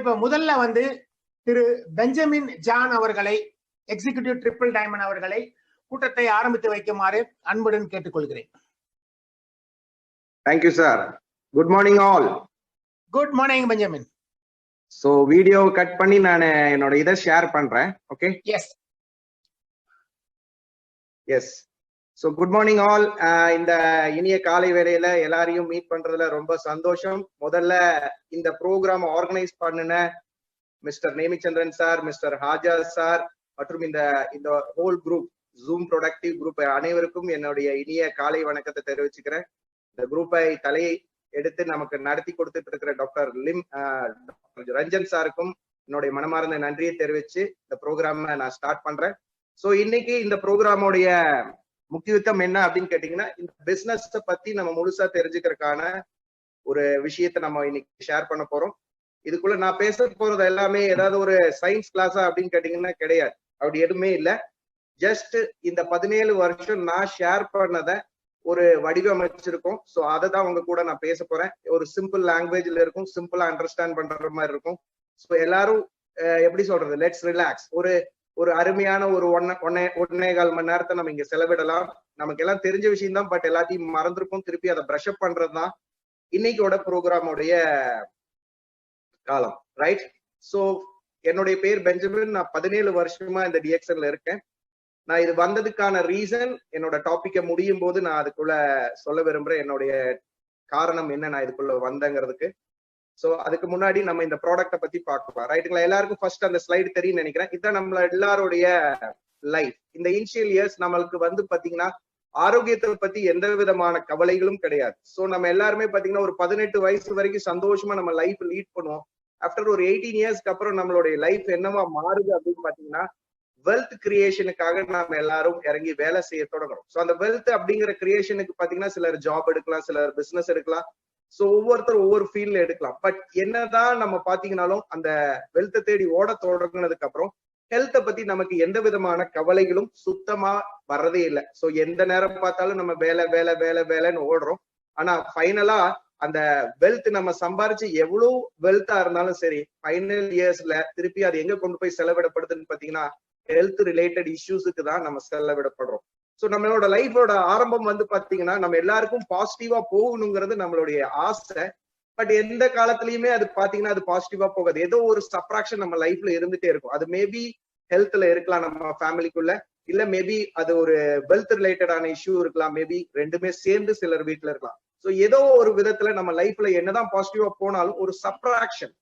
இப்ப முதல்ல வந்து திரு பெஞ்சமின் ஜான் அவர்களை, எக்ஸிகியூட்டிவ் ட்ரிபிள் டைமண்ட் அவர்களை கூட்டத்தை ஆரம்பித்து வைக்குமாறு அன்புடன் கேட்டுக்கொள்கிறேன். Thank you, sir. Good morning all. Good morning, Benjamin. So video cut பண்ணி நான் என்னோட இதை ஷேர் பண்றேன். Okay? Yes. Yes. So good morning all. இந்த இனிய காலை வேளையில எல்லாரையும் மீட் பண்றதுல ரொம்ப சந்தோஷம். முதல்ல இந்த ப்ரோக்ராம் ஆர்கனைஸ் பண்ணின mister Nemichandran sir, mister Haja sir மற்றும் இந்த whole group, Zoom productive group அனைவருக்கும் என்னுடைய இனிய காலை வணக்கத்தை தெரிவிச்சுக்கிறேன். இந்த குரூப்பை தலையை எடுத்து நமக்கு நடத்தி கொடுத்துட்டு இருக்கிற டாக்டர் ரஞ்சன் சாருக்கும் என்னுடைய மனமார்ந்த நன்றியை தெரிவிச்சு இந்த ப்ரோக்ராம் நான் ஸ்டார்ட் பண்றேன். ஸோ இன்னைக்கு இந்த ப்ரோக்ராமோடைய முக்கியத்துவம் என்ன அப்படின்னு கேட்டீங்கன்னா, இந்த பிசினஸ் பத்தி நம்ம முழுசா தெரிஞ்சுக்கிறதுக்கான ஒரு விஷயத்த நம்ம இன்னைக்கு ஷேர் பண்ண போறோம். இதுக்குள்ள நான் பேச போறது எல்லாமே ஏதாவது ஒரு சயின்ஸ் கிளாஸா அப்படின்னு கேட்டீங்கன்னா கிடையாது, அப்படி எதுவுமே இல்லை. ஜஸ்ட் இந்த 17 வருஷம் நான் ஷேர் பண்ணதை ஒரு வடிவமைச்சிருக்கும். ஸோ அதை தான் உங்க கூட நான் பேச போறேன். ஒரு சிம்பிள் லாங்குவேஜ்ல இருக்கும், சிம்பிளா அண்டர்ஸ்டாண்ட் பண்ற மாதிரி இருக்கும். ஸோ எல்லாரும் எப்படி சொல்றது, லெட்ஸ் ரிலாக்ஸ். ஒரு அருமையான ஒரு 1.25 மணி நேரத்தை நம்ம இங்க செலவிடலாம். நமக்கு எல்லாம் தெரிஞ்ச விஷயம் தான், பட் எல்லாத்தையும் மறந்துருக்கும். திருப்பி அதை ப்ரஷ் அப் பண்றதுதான் இன்னைக்கோட ப்ரோக்ராமோடைய காலம், ரைட்? ஸோ என்னுடைய பேர் பெஞ்சமின். நான் 17 வருஷமா இந்த டிஎக்ஸ்என்ல இருக்கேன். நான் இது வந்ததுக்கான ரீசன் என்னோட டாபிக்கை முடியும் போது நான் அதுக்குள்ள சொல்ல விரும்புறேன், என்னுடைய காரணம் என்ன நான் இதுக்குள்ள வந்தேங்கிறதுக்கு. ஸோ அதுக்கு முன்னாடி நம்ம இந்த ப்ராடக்டை பத்தி பார்க்கலாம், ரைட்டுங்களா? எல்லாருக்கும் ஃபர்ஸ்ட் அந்த ஸ்லைடு தெரியும் நினைக்கிறேன். இதுதான் நம்மள எல்லாருடைய லைஃப். இந்த இனிஷியல் இயர்ஸ் நம்மளுக்கு வந்து பாத்தீங்கன்னா ஆரோக்கியத்தை பத்தி எந்த விதமான கவலைகளும் கிடையாது. ஸோ நம்ம எல்லாருமே பாத்தீங்கன்னா ஒரு 18 வயசு வரைக்கும் சந்தோஷமா நம்ம லைஃப் லீட் பண்ணுவோம். ஆஃப்டர் ஒரு 18 இயர்ஸ்க்கு அப்புறம் நம்மளுடைய லைஃப் என்னவா மாறுது அப்படின்னு பாத்தீங்கன்னா, வெல்த் கிரியேஷனுக்காக நாம எல்லாரும் இறங்கி வேலை செய்ய தொடங்குறோம். ஸோ அந்த வெல்த் அப்படிங்கிற கிரியேஷனுக்கு பாத்தீங்கன்னா சிலர் ஜாப் எடுக்கலாம், சிலர் பிசினஸ் எடுக்கலாம். ஸோ ஒவ்வொருத்தரும் ஒவ்வொரு ஃபீல்ட்ல எடுக்கலாம். பட் என்னதான் நம்ம பாத்தீங்கன்னாலும் அந்த வெல்த்தை தேடி ஓட தொடங்கினதுக்கு அப்புறம் ஹெல்த்தை பத்தி நமக்கு எந்த விதமான கவலைகளும் சுத்தமா வர்றதே இல்லை. ஸோ எந்த நேரம் பார்த்தாலும் நம்ம வேலை வேலை வேலை வேலைன்னு ஓடுறோம். ஆனா ஃபைனலா அந்த வெல்த் நம்ம சம்பாரிச்சு எவ்வளவு வெல்த்தா இருந்தாலும் சரி, ஃபைனல் இயர்ஸ்ல திருப்பி அது எங்க கொண்டு போய் செலவிடப்படுதுன்னு பாத்தீங்கன்னா ஹெல்த் ரிலேட்டட் இஷ்யூஸுக்கு தான் நம்ம செலவிடப்படுறோம். ஸோ நம்மளோட லைஃபோட ஆரம்பம் வந்து பாத்தீங்கன்னா நம்ம எல்லாருக்கும் பாசிட்டிவா போகணுங்கிறது நம்மளுடைய ஆசை. பட் எந்த காலத்திலயுமே அது பாத்தீங்கன்னா அது பாசிட்டிவா போகாது. ஏதோ ஒரு சப்ராக்ஷன் நம்ம லைஃப்ல இருந்துட்டே இருக்கும். அது மேபி ஹெல்த்ல இருக்கலாம் நம்ம ஃபேமிலிக்குள்ள, இல்ல மேபி அது ஒரு வெல்த் ரிலேட்டடான இஷ்யூ இருக்கலாம், மேபி ரெண்டுமே சேர்ந்து சிலர் வீட்டுல இருக்கலாம். ஸோ ஏதோ ஒரு விதத்துல நம்ம லைஃப்ல என்னதான் பாசிட்டிவா போனாலும் ஒரு சப்ராக்ஷன்,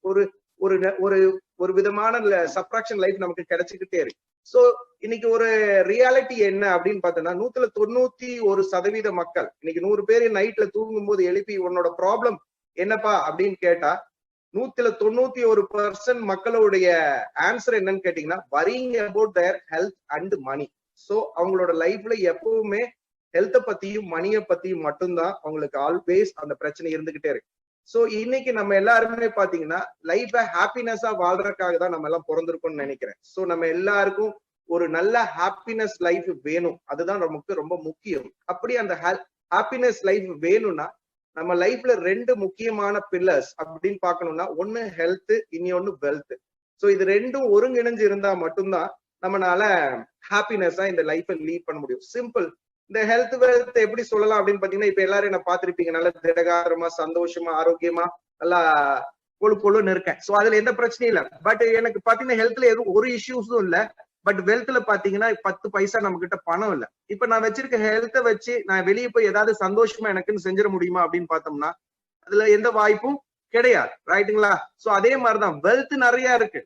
ஒரு விதமான சப்ராக்ஷன் லைஃப் நமக்கு கிடைச்சிக்கிட்டே இருக்கு. சோ இன்னைக்கு ஒரு ரியாலிட்டி என்ன அப்படின்னு பார்த்தோம்னா, 191% மக்கள் இன்னைக்கு 100 பேர் நைட்ல தூங்கும் போது எழுப்பி உன்னோட ப்ராப்ளம் என்னப்பா அப்படின்னு கேட்டா 191% மக்களுடைய ஆன்சர் என்னன்னு கேட்டீங்கன்னா, worrying about their health and money. So அவங்களோட லைஃப்ல எப்பவுமே ஹெல்த்தை பத்தியும் மணியை பத்தியும் மட்டும்தான் அவங்களுக்கு ஆல்வேஸ் அந்த பிரச்சனை இருந்துகிட்டே இருக்கு. சோ இன்னைக்கு நம்ம எல்லாருமே பாத்தீங்கன்னா லைஃபை ஹாப்பினஸா வாழ்றதுக்காக தான் நம்ம எல்லாம் பிறந்திருக்கோம்னு நினைக்கிறேன். சோ நம்ம எல்லாருக்கும் ஒரு நல்ல ஹாப்பினஸ் லைஃப் வேணும், அதுதான் நமக்கு ரொம்ப முக்கியம். அப்படி அந்த ஹாப்பினஸ் லைஃப் வேணும்னா நம்ம லைஃப்ல 2 முக்கியமான பில்லர்ஸ் அப்படின்னு பார்க்கணும்னா, ஒன்னு ஹெல்த், இன்னொன்னு வெல்த். சோ இது ரெண்டும் ஒருங்கிணைஞ்சு இருந்தா மட்டும்தான் நம்மளால ஹாப்பினஸா இந்த லைஃபை லீட் பண்ண முடியும். சிம்பிள். இந்த ஹெல்த் வெல்த் எப்படி சொல்லலாம் அப்படின்னு பாத்தீங்கன்னா, இப்ப எல்லாரும் என்ன பாத்திருப்பீங்க, நல்லா திடகாரமா சந்தோஷமா ஆரோக்கியமா நல்லா கொழுன்னு இருக்கேன். சோ அதுல எந்த பிரச்சனையும் இல்லை. பட் எனக்கு பாத்தீங்கன்னா ஹெல்த்ல எதுவும் ஒரு இஷ்யூஸும் இல்லை. பட் வெல்த்ல பாத்தீங்கன்னா 10 பைசா நம்ம கிட்ட பணம் இல்லை. இப்ப நான் வச்சிருக்க ஹெல்த்தை வச்சு நான் வெளியே போய் ஏதாவது சந்தோஷமா எனக்குன்னு செஞ்சிட முடியுமா அப்படின்னு பார்த்தோம்னா அதுல எந்த வாய்ப்பும் கிடையாது, ரைட்டுங்களா? சோ அதே மாதிரிதான் வெல்த் நிறைய இருக்கு,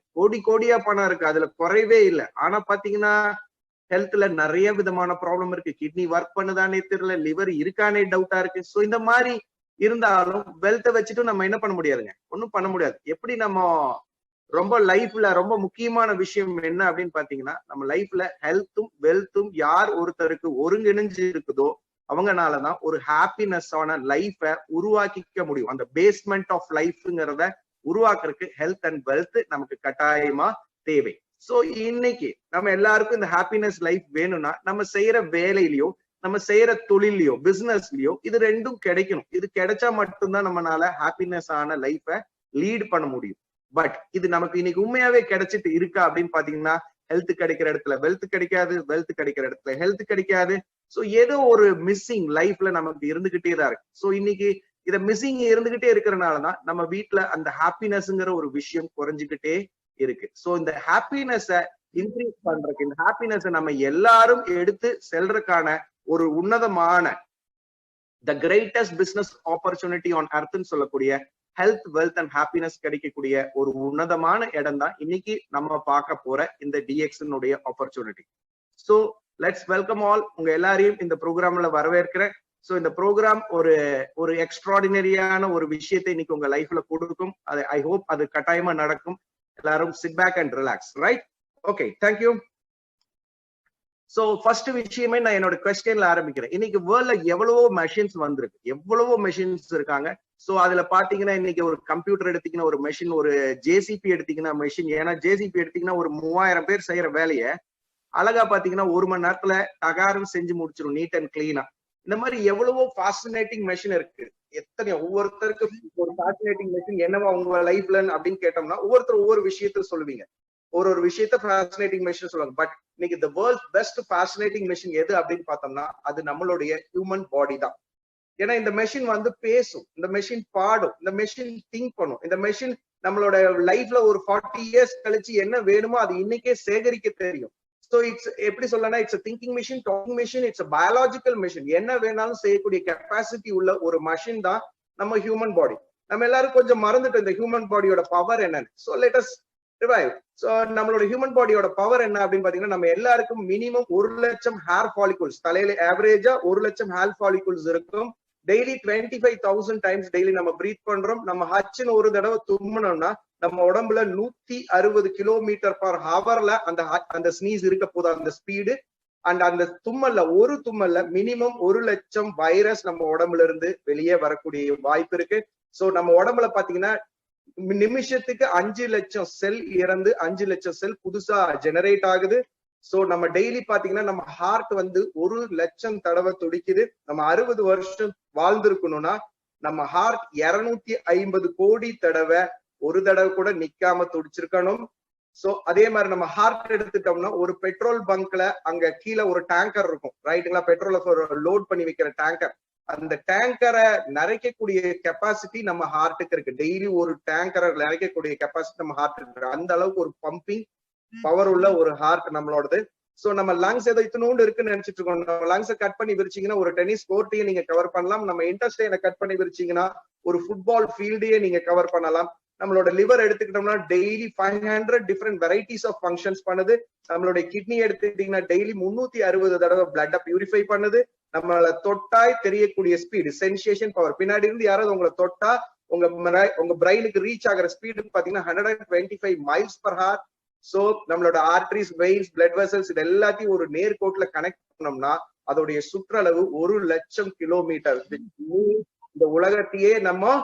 கோடியா பணம் இருக்கு, அதுல குறைவே இல்லை. ஆனா பாத்தீங்கன்னா ஹெல்த்ல நிறைய விதமான ப்ராப்ளம் இருக்கு. கிட்னி ஒர்க் பண்ணுதானே தெரியல, லிவர் இருக்கானே டவுட்டா இருக்கு. சோ இந்த மாதிரி இருந்தாலும் வெல்த்தை வச்சுட்டு நம்ம என்ன பண்ண முடியாதுங்க, ஒன்னும் பண்ண முடியாது. எப்படி நம்ம ரொம்ப லைஃப்ல ரொம்ப முக்கியமான விஷயம் என்ன அப்படின்னு பாத்தீங்கன்னா, நம்ம லைஃப்ல ஹெல்த்தும் வெல்த்தும் யார் ஒருத்தருக்கு ஒருங்கிணைஞ்சு இருக்குதோ அவங்கனாலதான் ஒரு ஹாப்பினஸ் ஆன லைஃபை உருவாக்கிக்க முடியும். அந்த பேஸ்மெண்ட் ஆஃப் லைஃப்ங்கிறத உருவாக்குறதுக்கு ஹெல்த் அண்ட் வெல்த் நமக்கு கட்டாயமா தேவை. சோ இன்னைக்கு நம்ம எல்லாருக்கும் இந்த ஹாப்பினஸ் லைஃப் வேணும்னா நம்ம செய்யற வேலையிலயோ நம்ம செய்யற தொழிலையோ பிசினஸ்லயோ இது ரெண்டும் கிடைக்கணும். இது கிடைச்சா மட்டும்தான் நம்மளால ஹாப்பினஸ் ஆன லைஃபை லீட் பண்ண முடியும். பட் இது நமக்கு இன்னைக்கு உண்மையாவே கிடைச்சிட்டு இருக்கா அப்படின்னு பாத்தீங்கன்னா, ஹெல்த் கிடைக்கிற இடத்துல வெல்த் கிடைக்காது, வெல்த் கிடைக்கிற இடத்துல ஹெல்த் கிடைக்காது. சோ ஏதோ ஒரு மிஸ்ஸிங் லைஃப்ல நமக்கு இருந்துகிட்டே தான் இருக்கு. சோ இன்னைக்கு இத மிஸ்ஸிங் இருந்துகிட்டே இருக்கிறனாலதான் நம்ம வீட்டுல அந்த ஹாப்பினஸ்ங்கிற ஒரு விஷயம் குறைஞ்சுக்கிட்டே இருக்கு. சோ இந்த ஹாப்பினஸ இன்க்ரீஸ் பண்றதுக்கு, இந்த ஹாப்பினஸ நம்ம எல்லாரும் எடுத்து செல்றதுக்கான ஒரு உன்னதமான the greatest business opportunity on அர்த்னு சொல்லக்கூடிய ஹெல்த், வெல்த் அண்ட் ஹாப்பினஸ் கிடைக்கக்கூடிய ஒரு உன்னதமான இடம் தான் இன்னைக்கு நம்ம பார்க்க போற இந்த dx opportunity. So let's welcome all. உங்க எல்லாரையும் இந்த ப்ரோக்ராம்ல வரவேற்கிறேன். சோ இந்த ப்ரோக்ராம் ஒரு எக்ஸ்ட்ராடினரியான ஒரு விஷயத்தை இன்னைக்கு உங்க லைஃப்ல கொடுக்கும். அது ஐ ஹோப் அது கட்டாயமா நடக்கும். எல்லாரும் sit back and relax. Right? Okay, thank you. So first விஷயமே நான் என்னோட கொஸ்டின்ல ஆரம்பிக்கிறேன். இன்னைக்கு வேர்ல்ட்ல எவ்வளவோ மெஷின்ஸ் வந்திருக்கு, எவ்வளவோ மெஷின்ஸ் இருக்காங்க. சோ அதுல பாத்தீங்கன்னா இன்னைக்கு ஒரு கம்ப்யூட்டர் எடுத்தீங்கன்னா ஒரு மெஷின், ஒரு ஜேசிபி எடுத்தீங்கன்னா மெஷின். ஏன்னா ஜேசிபி எடுத்தீங்கன்னா ஒரு 3000 பேர் செய்யற வேலையை அழகா பாத்தீங்கன்னா 1 மணி நேரத்துல டகாரம் செஞ்சு முடிச்சிடும், நீட் அண்ட் கிளீனா. இந்த மாதிரி எவ்வளவோ ஃபாசினேட்டிங் மெஷின் இருக்கு. எத்தனை ஒவ்வொருத்தருக்கு ஒரு ஃபாசினேட்டிங் மெஷின் என்னவா உங்க லைஃப்ல அப்படின்னு கேட்டோம்னா ஒவ்வொருத்தர் ஒவ்வொரு விஷயத்த சொல்லுவீங்க, ஒரு விஷயத்த ஃபாசினேட்டிங் மெஷின் சொல்லுவாங்க. பட் இன்னைக்கு தி வேர்ல்ட்ஸ் பெஸ்ட் ஃபாசினேட்டிங் மெஷின் எது அப்படின்னு பார்த்தோம்னா அது நம்மளுடைய ஹியூமன் பாடி தான். ஏன்னா இந்த மெஷின் பேசும், இந்த மெஷின் பாடும், இந்த மெஷின் திங்க் பண்ணும். இந்த மெஷின் நம்மளோட லைஃப்ல ஒரு 40 இயர்ஸ் கழிச்சு என்ன வேணுமோ அது இன்னைக்கே சேகரிக்க தெரியும். ஸோ இட்ஸ் எப்படி சொல்லனா, it's thinking machine, talking machine, it's biological machine. என்ன வேணாலும் செய்யக்கூடிய கெப்பாசிட்டி உள்ள ஒரு மஷின் தான் நம்ம ஹியூமன் பாடி. நம்ம எல்லாரும் கொஞ்சம் மறந்துட்டோம் இந்த ஹியூமன் பாடியோட பவர் என்னன்னு. So let us revive. So நம்மளோட ஹியூமன் பாடியோட பவர் என்ன அப்படின்னு பாத்தீங்கன்னா, நம்ம எல்லாருக்கும் மினிமம் 1 லட்சம் ஹேர் ஃபாலிகல்ஸ், தலையில ஆவரேஜா 1 லட்சம் ஹேர் ஃபாலிகல்ஸ் இருக்கும். டெய்லி 25,000 டைம்ஸ் டெய்லி நம்ம பிரீத் பண்றோம். நம்ம ஹச்சுன்னு ஒரு தடவை தும்முனோம்னா நம்ம உடம்புல 160 கிலோமீட்டர் பர் ஹவர்ல அந்த ஸ்னீஸ் இருக்க போது அந்த ஸ்பீடு. அண்ட் அந்த ஒரு தும்மல்ல மினிமம் 1 லட்சம் வைரஸ் நம்ம உடம்புல இருந்து வெளியே வரக்கூடிய வாய்ப்பு இருக்கு. சோ நம்ம உடம்புல பாத்தீங்கன்னா நிமிஷத்துக்கு 5 லட்சம் செல் இறந்து 5 லட்சம் செல் புதுசா ஜெனரேட் ஆகுது. சோ நம்ம டெய்லி பாத்தீங்கன்னா நம்ம ஹார்ட் 1 லட்சம் தடவை துடிக்குது. நம்ம 60 வருஷம் வாழ்ந்திருக்கணும்னா நம்ம ஹார்ட் 250 கோடி தடவை ஒரு தடவை கூட நிக்காம துடிச்சிருக்கணும். சோ அதே மாதிரி நம்ம ஹார்ட் எடுத்துட்டோம்னா ஒரு பெட்ரோல் பங்க்ல அங்க கீழே ஒரு டேங்கர் இருக்கும், ரைட்டுங்களா? பெட்ரோல லோட் பண்ணி வைக்கிற டேங்கர். அந்த டேங்கரை நிறைக்கக்கூடிய கெப்பாசிட்டி நம்ம ஹார்ட்டுக்கு இருக்கு. டெய்லி ஒரு டேங்கரை நிறைக்கக்கூடிய கெப்பாசிட்டி நம்ம ஹார்ட் இருக்கு. அந்த அளவுக்கு ஒரு பம்பிங் பவர் உள்ள ஒரு ஹார்ட் நம்மளோடது. சோ நம்ம லங்ஸ் ஏதோ இத்தனோண்டு இருக்குன்னு நினைச்சிட்டு இருக்கோம். நம்ம லங்ஸை கட் பண்ணி விரிச்சீங்கன்னா ஒரு டென்னிஸ் கோர்ட்டையே நீங்க கவர் பண்ணலாம். நம்ம இன்டெஸ்டைனை கட் பண்ணி விரிச்சீங்கன்னா ஒரு ஃபுட்பால் ஃபீல்டையே நீங்க கவர் பண்ணலாம். நம்மளோட லிவர் எடுத்துக்கிட்டோம்னா daily 500 different varieties of functions பண்ணுது. நம்மளுடைய கிட்னி எடுத்துக்கிட்டீங்கன்னா டெய்லி 360 தடவை பிளட்டை பியூரிஃபை பண்ணுது. நம்மள தொட்டாய் தெரியக்கூடிய ஸ்பீடு, சென்சேஷன் பவர், பின்னாடி இருந்து யாராவது உங்களை தொட்டா உங்க பிரெயினுக்கு ரீச் ஆகிற ஸ்பீடு பாத்தீங்கன்னா 125 மைல்ஸ் பர் ஹவர். சோ நம்மளோட ஆர்டரிஸ், வெயின்ஸ், பிளட் வெசல்ஸ் இது எல்லாத்தையும் ஒரு நேர்கோட்டுல கனெக்ட் பண்ணோம்னா அதோடைய சுற்றளவு 1 லட்சம் கிலோமீட்டர். இந்த உலகத்தையே நம்ம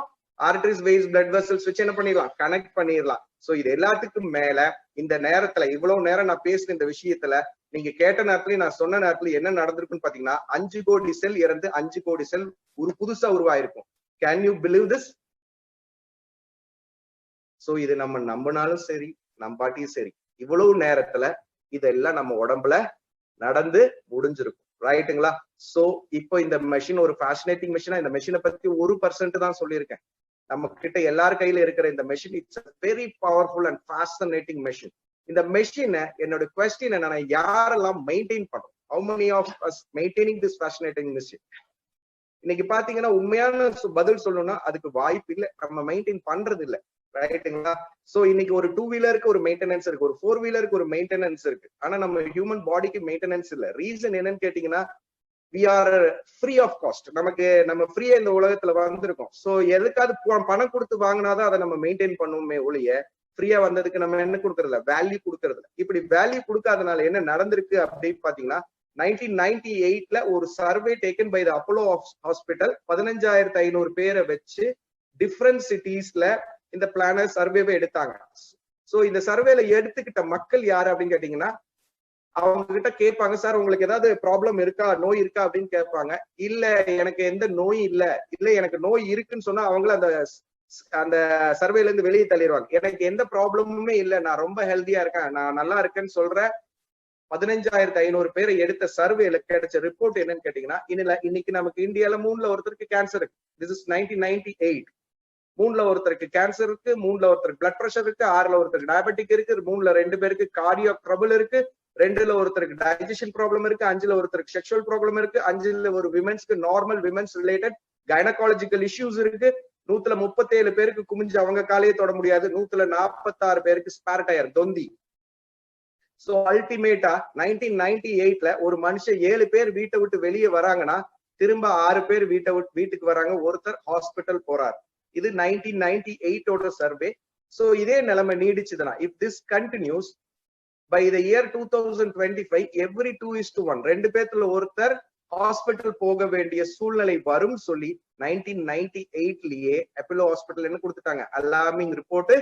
ஆர்டரிஸ், வெயின்ஸ், பிளட் வெசல்ஸ் வச்சு என்ன பண்ணிடலாம், கனெக்ட் பண்ணிடலாம். சோ இது எல்லாத்துக்கும் மேல இந்த நேரத்துல இவ்வளவு நேரம் நான் பேசின இந்த விஷயத்துல நீங்க கேட்ட நேரத்துலயும் நான் சொன்ன நேரத்துல என்ன நடந்திருக்குன்னு பாத்தீங்கன்னா 5 கோடி செல் இறந்து 5 கோடி செல் புதுசா உருவாயிருக்கும். Can you believe this? So இது நம்ம நம்பினாலும் சரி நம்பாட்டியும் சரி இவ்வளவு நேரத்துல இதெல்லாம் நம்ம உடம்புல நடந்து முடிஞ்சிருக்கும், ரைட்டுங்களா? சோ இப்போ இந்த மெஷின் ஒரு ஃபேசினேட்டிங் மெஷினா, இந்த மெஷினை பத்தி 1% தான் சொல்லியிருக்கேன். நம்ம கிட்ட எல்லார் கையில இருக்கிற இந்த machine it's very powerful and fascinating machine. இந்த மெஷினை என்னோட கொஸ்டின் என்னன்னா, யாரெல்லாம் மெயின்டைன் பண்றோம்? How many of us maintaining this fascinating machine? இன்னைக்கு பாத்தீங்கன்னா உண்மையான பதில் சொல்லணும்னா அதுக்கு வாய்ப்பு இல்லை, நம்ம மெயின்டைன் பண்றது இல்லை, ரைட்டுங்களா? சோ இன்னைக்கு ஒரு 2 வீலருக்கு ஒரு மெயின்டெனன்ஸ் இருக்கு, ஒரு 4 வீலருக்கு ஒரு மெயின்டெனன்ஸ் இருக்கு. ஆனா நம்ம ஹியூமன் பாடிக்கு மெயின்டெனன்ஸ் இல்ல. ரீசன் என்னன்னு கேட்டீங்கன்னா we are free of cost. நம்ம ஃப்ரீயா இந்த உலகத்துல வந்திருக்கோம். சோ எதுக்காவது பணம் கொடுத்து வாங்கினாதான் அதை நம்ம மெயின்டைன் பண்ணுவோமே ஒழிய ஃப்ரீயா வந்ததுக்கு நம்ம என்ன கொடுக்கறதில்ல, வேல்யூ கொடுக்கறதில்ல. இப்படி வேல்யூ கொடுக்காதனால என்ன நடந்திருக்கு அப்படின்னு பாத்தீங்கன்னா 1998ல ஒரு survey taken by the Apollo hospital 15,500 பேரை வச்சு டிஃப்ரெண்ட் சிட்டிஸ்ல இந்த பிளான சர்வேவை எடுத்தாங்க. சோ இந்த சர்வேல எடுத்துக்கிட்ட மக்கள் யாரு அப்படின்னு கேட்டீங்கன்னா, அவங்க கிட்ட கேட்பாங்க, சார் உங்களுக்கு ஏதாவது ப்ராப்ளம் இருக்கா, நோய் இருக்கா அப்படின்னு கேட்பாங்க. இல்ல எனக்கு எந்த நோயும் இல்ல எனக்கு நோய் இருக்குன்னு சொன்னா அவங்கள அந்த அந்த சர்வேல இருந்து வெளியே தள்ளிடுவாங்க. எனக்கு எந்த ப்ராப்ளமுமே இல்லை, நான் ரொம்ப ஹெல்தியா இருக்கேன், நான் நல்லா இருக்கேன்னு சொல்ற 15,500 பேரை எடுத்த சர்வேல கிடைச்ச ரிப்போர்ட் என்னன்னு கேட்டீங்கன்னா, இன்னைக்கு நமக்கு இந்தியால 3ல ஒருத்தருக்கு கேன்சர் இருக்கு. This is 1998. 3ல ஒருத்தருக்கு கேன்சர் இருக்கு, 3ல ஒருத்தருக்கு பிளட் பிரஷர் இருக்கு, 6ல ஒருத்தருக்கு டயபெட்டிக் இருக்கு, 3ல 2 பேருக்கு கார்டியாக் ட்ரபிள் இருக்கு, 2ல ஒருத்தருக்கு டைஜஷன் ப்ராப்ளம் இருக்கு, 5ல ஒருத்தருக்கு செக்ஷுவல் ப்ராப்ளம் இருக்கு, 5ல ஒரு விமென்ஸ்க்கு normal women's related gynaecological issues இருக்கு, 137 பேருக்கு குமிஞ்சு அவங்க காலையே தொட முடியாது, 146 பேருக்கு ஸ்பேர் டயர் தொந்தி. சோ அல்டிமேட்டா 1998ல ஒரு மனுஷன் 7 பேர் வீட்டை விட்டு வெளியே வராங்கன்னா திரும்ப 6 பேர் வீட்டுக்கு வராங்க, ஒருத்தர் ஹாஸ்பிட்டல் போறார். இது 1998ஓட சர்வே. சோ இதே நிலைமை நீடிச்சுதுன்னா, if this continues by the year 2025 every 2:1 2 பேத்துல ஒருத்தர் ஹாஸ்பிட்டல் போக வேண்டிய சூழ்நிலை வரும் சொல்லி 1998லயே அப்போலோ ஹாஸ்பிட்டல் என்ன கொடுத்துட்டாங்க, அலார்மிங் ரிப்போர்ட்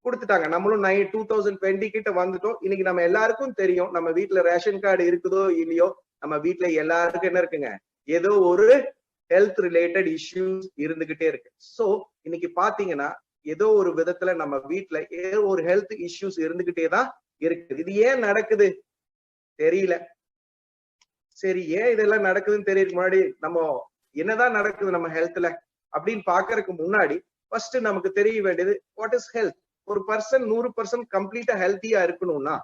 கொடுத்துட்டாங்க. நம்மளும் 2020 கிட்ட வந்துட்டோம். இன்னைக்கு நம்ம எல்லாருக்கும் தெரியும், நம்ம வீட்டுல ரேஷன் கார்டு இருக்குதோ இல்லையோ, நம்ம வீட்டுல எல்லாருக்கும் என்ன இருக்குங்க, ஏதோ ஒரு ஹெல்த் ரிலேட்டட் இஷ்யூஸ் இருந்துகிட்டே இருக்கு. சோ இன்னைக்கு பாத்தீங்கன்னா ஏதோ ஒரு விதத்துல நம்ம வீட்டுல ஏதோ ஒரு ஹெல்த் இஷ்யூஸ் இருந்துகிட்டே தான் இருக்கு. இது ஏன் நடக்குது தெரியல. சரி, ஏன் இதெல்லாம் நடக்குதுன்னு தெரியறதுக்கு முன்னாடி நம்ம என்னதான் நடக்குது நம்ம ஹெல்த்ல அப்படின்னு பாக்குறதுக்கு முன்னாடி ஃபர்ஸ்ட் நமக்கு தெரிய வேண்டியது வாட் இஸ் ஹெல்த். ஒரு பர்சன் 100% கம்ப்ளீட்டா ஹெல்த்தியா இருக்கணும்னா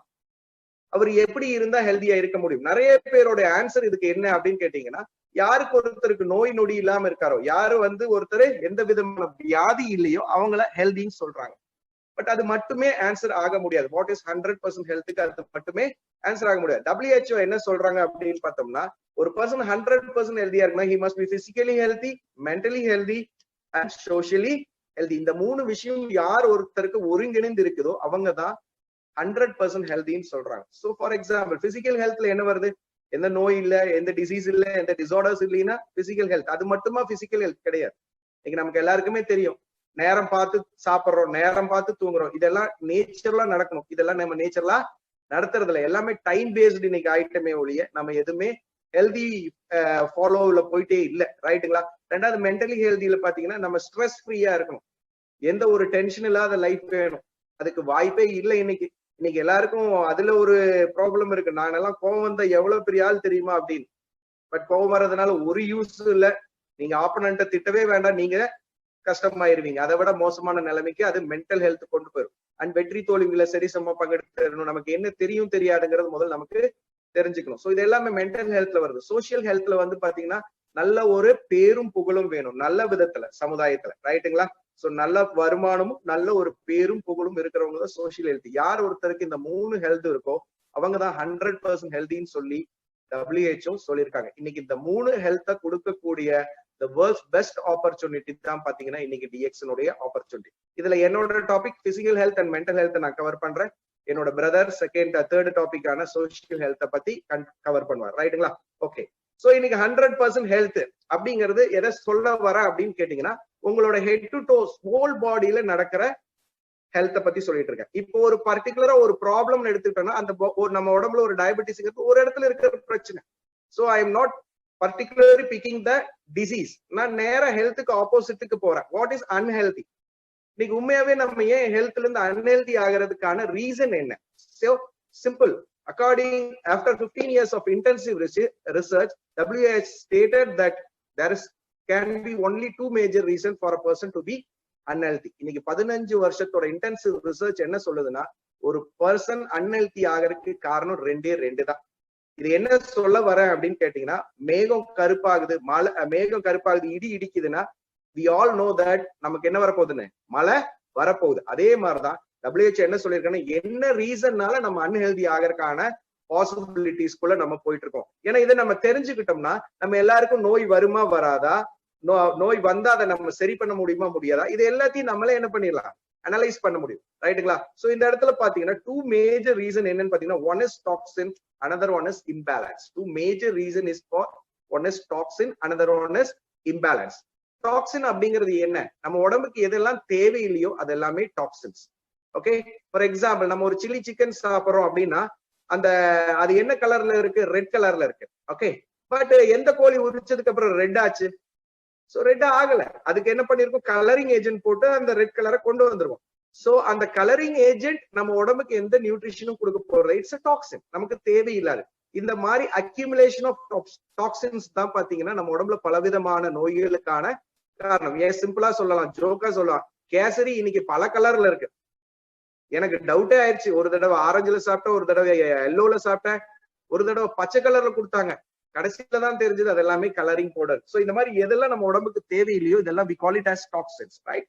அவர் எப்படி இருந்தா ஹெல்த்தியா இருக்க முடியும்? நிறைய பேரோட ஆன்சர் இதுக்கு என்ன அப்படின்னு கேட்டீங்கன்னா, யாருக்கு ஒருத்தருக்கு நோய் நொடி இல்லாம இருக்காரோ, யாரு ஒருத்தர் எந்த விதமான வியாதி இல்லையோ அவங்கள ஹெல்தின்னு சொல்றாங்க. பட் அது மட்டுமே ஆன்சர் ஆக முடியாது. வாட் இஸ் 100% ஹெல்த்துக்கு அது மட்டுமே ஆன்சர் ஆக முடியாது. WHO என்ன சொல்றாங்க அப்படின்னு பார்த்தோம்னா, ஒரு பர்சன் 100% ஹெல்தியா இருக்குன்னா he must be physically healthy, mentally healthy and socially healthy. இந்த 3 விஷயம் யார் ஒருத்தருக்கு ஒருங்கிணைந்து இருக்குதோ அவங்க தான் 100% ஹெல்தின்னு சொல்றாங்க. சோ ஃபார் எக்ஸாம்பிள் பிசிக்கல் ஹெல்த்ல என்ன வருது, எந்த நோய் இல்ல, எந்த டிசீஸ் இல்ல, எந்த டிசார்டர்ஸ் இல்லைன்னா பிசிக்கல் ஹெல்த். அது மட்டுமா பிசிக்கல் ஹெல்த் கிடையாது. இன்னைக்கு நமக்கு எல்லாருக்குமே தெரியும், நேரம் பார்த்து சாப்பிடுறோம், நேரம் பார்த்து தூங்குறோம், இதெல்லாம் நேச்சர்லா நடக்கணும். இதெல்லாம் நம்ம நேச்சர்லா நடத்துறதுல எல்லாமே டைம் பேஸ்டு இன்னைக்கு ஐட்டமே ஒழிய நம்ம எதுவுமே ஹெல்தி ஃபாலோல போயிட்டே இல்ல. ரைட்டுங்களா? ரெண்டாவது மென்டலி ஹெல்தியில பாத்தீங்கன்னா நம்ம ஸ்ட்ரெஸ் ஃப்ரீயா இருக்கணும், எந்த ஒரு டென்ஷன் இல்லாத லைஃப் வேணும். அதுக்கு வாய்ப்பே இல்லை இன்னைக்கு. இன்னைக்கு எல்லாருக்கும் அதுல ஒரு ப்ராப்ளம் இருக்கு. நான் எல்லாம் கோவம் வந்தா எவ்வளவு பெரிய ஆள் தெரியுமா அப்படின்னு. பட் கோவம் வர்றதுனால ஒரு யூஸ் இல்ல. நீங்க ஆப்பனண்ட்டை திட்டவே வேண்டாம், நீங்க கஷ்டமாயிருவீங்க. அதை விட மோசமான நிலைமைக்கு அது மென்டல் ஹெல்த் கொண்டு போயிடும். அண்ட் வெற்றி தோல்விகளை சரிசமமா பங்கெடுத்துடணும். நமக்கு என்ன தெரியும் தெரியாதுங்கிறது முதல் நமக்கு தெரிஞ்சுக்கணும். சோ இது எல்லாமே மென்டல் ஹெல்த்ல வருது. சோசியல் ஹெல்த்ல பாத்தீங்கன்னா நல்ல ஒரு பேரும் புகழும் வேணும், நல்ல விதத்துல சமுதாயத்துல. ரைட்டுங்களா? சோ நல்ல வருமானமும் நல்ல ஒரு பேரும் புகழும் இருக்கிறவங்க தான் சோசியல் ஹெல்த். யார் ஒருத்தருக்கு இந்த 3 ஹெல்த் இருக்கோ அவங்க தான் 100% ஹெல்தின்னு சொல்லி WHO சொல்லியிருக்காங்க. இன்னைக்கு இந்த 3 ஹெல்த்தை கொடுக்கக்கூடிய the world's best opportunity தான் பாத்தீங்கன்னா இன்னைக்கு DXனுடைய ஆப்பர்ச்சுனிட்டி. இதுல என்னோட topic physical health and mental health நான் கவர் பண்றேன். என்னோட பிரதர் தேர்ட் டாபிக்கான சோசியல் ஹெல்த்தை பத்தி கவர் பண்ணுவார். ரைட்டுங்களா? ஓகே. சோ இன்னைக்கு 100% ஹெல்த் அப்படிங்கிறது எதை சொல்ல வர அப்படின்னு கேட்டீங்கன்னா, உங்களோட ஹெட் டு டோஸ் ஹோல் பாடியில நடக்கிற ஹெல்த்தை பத்தி சொல்லிட்டு இருக்கேன். இப்போ ஒரு பர்டிகுலரா ஒரு ப்ராப்ளம் எடுத்துக்கிட்டோம்னா, அந்த நம்ம உடம்புல ஒரு டயபெட்டிஸ் ஒரு இடத்துல இருக்கிற பிரச்சனை. So I am not particularly picking the disease. நான் நேரா ஹெல்த்துக்கு ஆப்போசிட்டுக்கு போறேன். What is unhealthy? இன்னைக்கு உண்மையாவே நம்ம ஏன் ஹெல்த்ல இருந்து அன்ஹெல்தி ஆகிறதுக்கான ரீசன் என்ன? So simple. According after 15 years of intensive research, WHO stated that there can be only 2 major reasons for a person to be unhealthy. இன்னைக்கு 15 வருஷத்தோட இன்டென்சிவ் ரிசர்ச் என்ன சொல்லுதுன்னா, ஒரு பர்சன் அன்ஹெல்தி ஆகிறதுக்கு காரணம் 2 தான். இது என்ன சொல்ல வரேன் அப்படின்னு கேட்டீங்கன்னா, மேகம் கருப்பாகுது, மேகம் கருப்பாகுது, இடி இடிக்குதுன்னா we all know that நமக்கு என்ன வரப்போகுதுன்னு, மழை வரப்போகுது. அதே மாதிரிதான் WHO என்ன சொல்லியிருக்காங்கன்னா, என்ன ரீசன்னால நம்ம அன்ஹெல்தி ஆகிறதுக்கான பாசிபிலிட்டிஸ்குள்ள நம்ம போயிட்டு இருக்கோம். ஏன்னா இதை நம்ம தெரிஞ்சுக்கிட்டோம்னா நம்ம எல்லாருக்கும் நோய் வருமா வராதா, நோய் வந்தா அதை நம்ம சரி பண்ண முடியுமா முடியாதா, இது எல்லாத்தையும் நம்மளே என்ன பண்ணிடலாம், அனலைஸ் பண்ண முடியும். ரைட்டுங்களா? சோ இந்த இடத்துல பாத்தீங்கன்னா 2 மேஜர் ரீசன் என்னன்னு பாத்தீங்கன்னா, one is toxin, another one is imbalance. 2 major reason is for one is toxin, another one is imbalance. Toxin அப்படிங்கிறது என்ன? நம்ம உடம்புக்கு எதெல்லாம் தேவையில்லையோ அது எல்லாமே டாக்ஸின்ஸ். ஓகே, ஃபார் எக்ஸாம்பிள் நம்ம ஒரு சில்லி சிக்கன் சாப்பிடுறோம் அப்படின்னா அது என்ன கலர்ல இருக்கு? ரெட் கலர்ல இருக்கு. ஓகே, பட் எந்த கோழி உரிச்சதுக்கு அப்புறம் ரெட் ஆச்சு? சோ ரெட் ஆகல. அதுக்கு என்ன பண்ணிருக்கோம், கலரிங் ஏஜென்ட் போட்டு அந்த ரெட் கலரை கொண்டு வந்துருவோம். சோ அந்த கலரிங் ஏஜென்ட் நம்ம உடம்புக்கு எந்த நியூட்ரிஷனும் கொடுக்க போறது, இட்ஸ் a டாக்ஸின், நமக்கு தேவையில்லாது. இந்த மாதிரி அக்யூமுலேஷன் ஆஃப் டாக்ஸின்ஸ் தான் பாத்தீங்கன்னா நம்ம உடம்புல பலவிதமான நோய்களுக்கான காரணம். ஏன் சிம்பிளா சொல்லலாம், ஜோக்கா சொல்லலாம், கேசரி இன்னைக்கு பல கலர்ல இருக்கு. எனக்கு டவுட்டே ஆயிடுச்சு, ஒரு தடவை ஆரஞ்சுல சாப்பிட்டேன், ஒரு தடவை எல்லோல சாப்பிட்டேன், ஒரு தடவை பச்சை கலர்ல கொடுத்தாங்க. கடைசியில தான் தெரிஞ்சது அது எல்லாமே கலரிங் பவுடர். சோ இந்த மாதிரி எதெல்லாம் நம்ம உடம்புக்கு தேவையில்லையோ இதெல்லாம் we call it as toxins, right?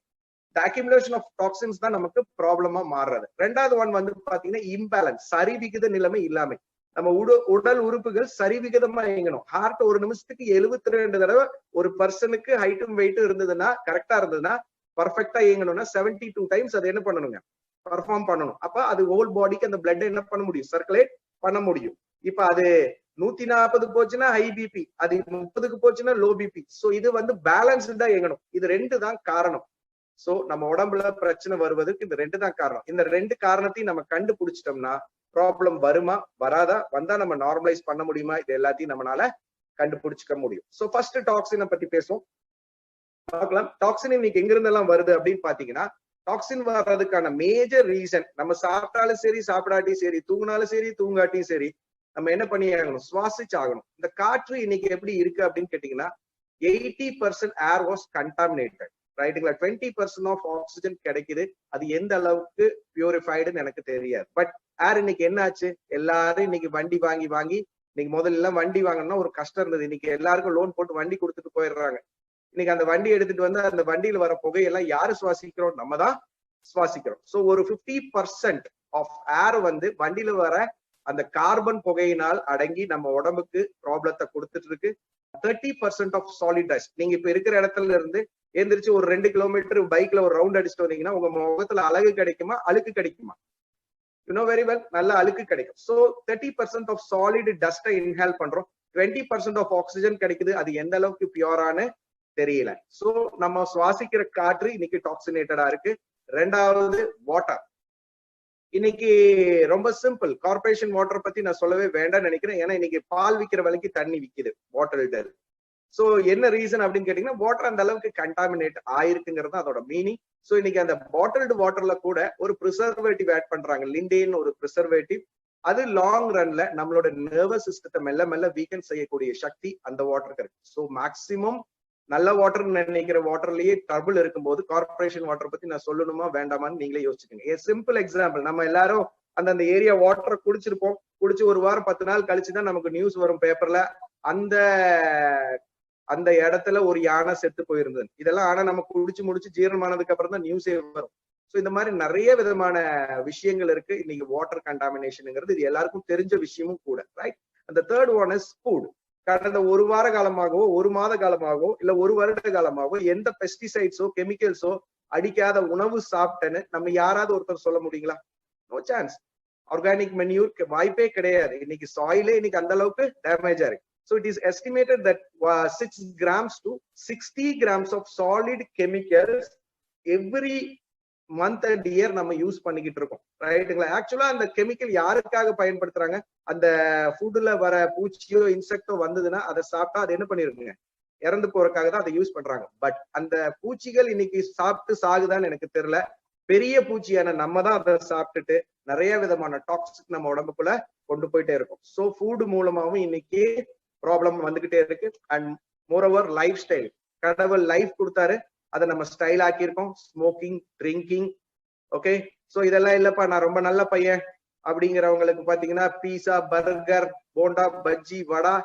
The accumulation of toxins தான் நமக்கு ப்ராப்ளமா மாறுறது. ரெண்டாவது ஒன் வந்து பாத்தீங்கன்னா இம்பேலன்ஸ், சரிவிகித நிலைமை இல்லாம. நம்ம உடல் உறுப்புகள் சரிவிகிதமா இயங்கணும். ஹார்ட் ஒரு நிமிஷத்துக்கு 72 தடவை ஒரு பர்சனுக்கு ஹைட்டும் வெயிட்டும் இருந்ததுன்னா, கரெக்டா இருந்ததுன்னா, பர்ஃபெக்டா இயங்கணும்னா 72 டைம்ஸ் அது என்ன பண்ணணுங்க, பர்ஃபார்ம் பண்ணணும். அப்ப அது ஹோல் பாடிக்கு அந்த பிளட் என்ன பண்ண முடியும், சர்க்குலேட் பண்ண முடியும். இப்ப அது 140 போச்சுன்னா ஹை பிபி, அது 30க்கு போச்சுன்னா லோ பிபி. சோ இது வந்து பேலன்ஸ்டா இயங்கணும். இது ரெண்டு தான் காரணம். சோ நம்ம உடம்புல பிரச்சனை வருவதற்கு இந்த ரெண்டு தான் காரணம். இந்த ரெண்டு காரணத்தையும் நம்ம கண்டுபிடிச்சிட்டோம்னா ப்ராப்ளம் வருமா வராதா, வந்தா நம்ம நார்மலைஸ் பண்ண முடியுமா, இது எல்லாத்தையும் நம்மளால கண்டுபிடிச்சுக்க முடியும். சோ ஃபர்ஸ்ட் டாக்ஸினை பத்தி பேசுவோம், பார்க்கலாம். டாக்ஸின் இன்னைக்கு எங்க இருந்தெல்லாம் வருது அப்படின்னு பாத்தீங்கன்னா, டாக்ஸின் வர்றதுக்கான மேஜர் ரீசன், நம்ம சாப்பிட்டாலும் சரி சாப்பிடாட்டியும் சரி, தூங்கினாலும் சரி தூங்காட்டியும் சரி, நம்ம என்ன பண்ணி ஆகணும், சுவாசிச்சு ஆகணும். இந்த காற்று இன்னைக்கு எப்படி இருக்கு அப்படின்னு கேட்டீங்கன்னா 80% ஏர் வாஸ் கண்டாமினேட்டட், ரைட்டுங்களா? 20% ஆஃப் ஆக்சிஜன் கிடைக்குது. அது எந்த அளவுக்கு பியூரிஃபைடுன்னு எனக்கு தெரியாது. பட் ஏர் இன்னைக்கு என்ன ஆச்சு, எல்லாரும் இன்னைக்கு வண்டி வாங்கி இன்னைக்கு முதல்ல எல்லாம் வண்டி வாங்கணும்னா ஒரு கஷ்டம் இருந்தது. இன்னைக்கு எல்லாருக்கும் லோன் போட்டு வண்டி கொடுத்துட்டு போயிடுறாங்க. இன்னைக்கு அந்த வண்டி எடுத்துட்டு வந்து அந்த வண்டியில வர புகையெல்லாம் யாரு சுவாசிக்கிறோம், நம்ம தான் சுவாசிக்கிறோம். சோ ஒரு 50% ஆஃப் ஏர் வந்து வண்டியில வர அந்த கார்பன் புகையினால் அடங்கி நம்ம உடம்புக்கு ப்ராப்ளத்தை கொடுத்துட்டு இருக்கு. 30% ஆஃப் சாலிட் டஸ்ட். நீங்க இப்ப இருக்கிற இடத்துல இருந்து எந்திரிச்சு ஒரு 2 கிலோமீட்டர் பைக்ல ஒரு ரவுண்ட் அடிச்சுட்டு வந்தீங்கன்னா உங்க முகத்துல அழகு கிடைக்குமா, அழுக்கு கிடைக்குமா? யூ நோ வெரி வெல், நல்ல அழுக்கு கிடைக்கும். சோ 30% ஆஃப் சாலிட் டஸ்டை இன்ஹேல் பண்றோம். 20% ஆஃப் ஆக்சிஜன் கிடைக்குது. அது எந்த அளவுக்கு பியூரானு தெரியல. சோ நம்ம சுவாசிக்கிற காற்று இன்னைக்கு டாக்ஸினேட்டடா இருக்கு. ரெண்டாவது வாட்டர். இன்னைக்கு ரொம்ப சிம்பிள், கார்பரேஷன் வாட்டர் பத்தி நான் சொல்லவே வேண்டாம்னு நினைக்கிறேன். ஏன்னா இன்னைக்கு பால் விற்கிற விலைக்கு தண்ணி விக்குது பாட்டில். சோ என்ன ரீசன் அப்படின்னு கேட்டீங்கன்னா, வாட்டர் அந்த அளவுக்கு கண்டாமினேட் ஆயிருக்குங்கிறது அதோட மீனிங். சோ இன்னைக்கு அந்த பாட்டில்டு வாட்டர்ல கூட ஒரு ப்ரிசர்வேட்டிவ் ஆட் பண்றாங்க, லிண்டேன் ஒரு ப்ரிசர்வேட்டிவ். அது லாங் ரன்ல நம்மளோட நர்வஸ் சிஸ்டத்தை மெல்ல மெல்ல வீக்கன் செய்யக்கூடிய சக்தி அந்த வாட்டருக்கு இருக்கு. சோ மேக்சிமம் நல்ல வாட்டர் நினைக்கிற வாட்டர்லயே ட்ரபிள் இருக்கும்போது கார்பரேஷன் வாட்டர் பத்தி நான் சொல்லணுமா வேண்டாமான்னு நீங்களே யோசிச்சுக்கோங்க. சிம்பிள் எக்ஸாம்பிள், நம்ம எல்லாரும் அந்த ஏரியா வாட்டரை குடிச்சிருப்போம். குடிச்சு ஒரு வாரம் 10 நாள் கழிச்சுதான் நமக்கு நியூஸ் வரும் பேப்பர்ல, அந்த இடத்துல ஒரு யானை செத்து போயிருந்தது. இதெல்லாம் ஆனா நம்ம குடிச்சு முடிச்சு ஜீரணமானதுக்கு அப்புறம் தான் நியூஸே வரும். சோ இந்த மாதிரி நிறைய விதமான விஷயங்கள் இருக்கு இன்னைக்கு வாட்டர் கண்டாமினேஷன்ங்கிறது. இது எல்லாருக்கும் தெரிஞ்ச விஷயமும் கூட, ரைட்? அந்த தேர்ட் ஒன் இஸ் ஃபுட். கடந்த ஒரு வார காலமாகவோ ஒரு மாத காலமாகவோ இல்ல ஒரு வருட காலமாகவோ எந்த பெஸ்டிசைட்ஸோ கெமிக்கல்ஸோ அடிக்காத உணவு சாப்பிட்டேன்னு நம்ம யாராவது ஒருத்தர் சொல்ல முடியுங்களா? No chance. ஆர்கானிக் மென்யூர் வாய்ப்பே கிடையாது. இன்னைக்கு சாயிலே இன்னைக்கு அந்த அளவுக்கு டேமேஜ் ஆயிருக்கு. So it is estimated that 6 grams to 60 grams of solid chemicals every month and year நம்ம யூஸ் பண்ணிக்கிட்டு இருக்கோம், ரைட்டுங்களா? ஆக்சுவலா அந்த கெமிக்கல் யாருக்காக பயன்படுத்துறாங்க? அந்த ஃபுட்ல வர பூச்சியோ இன்செக்டோ வந்ததுன்னா அதை சாப்பிட்டா அது என்ன பண்ணிருக்குங்க, இறந்து போறதுக்காக தான் அதை யூஸ் பண்றாங்க. பட் அந்த பூச்சிகள் இன்னைக்கு சாப்பிட்டு சாகுதான்னு எனக்கு தெரியல. பெரிய பூச்சியான நம்ம தான் அதை சாப்பிட்டுட்டு நிறைய விதமான டாக்ஸிக் நம்ம உடம்புக்குள்ள கொண்டு போயிட்டே இருக்கும். சோ ஃபுட் மூலமாவும் இன்னைக்கு ப்ராப்ளம் வந்துகிட்டே இருக்கு. அண்ட் மோரோவர் லைஃப் ஸ்டைல், கடவுள் லைஃப் கொடுத்தாரு, அதை நம்ம ஸ்டைல் ஆக்கியிருக்கோம். Smoking, drinking, okay. சோ இதெல்லாம் இல்லப்பா நான் ரொம்ப நல்ல பையன் அப்படிங்கிறவங்களுக்கு பாத்தீங்கன்னா பீஸா, பர்கர், போண்டா, பஜ்ஜி, வடா,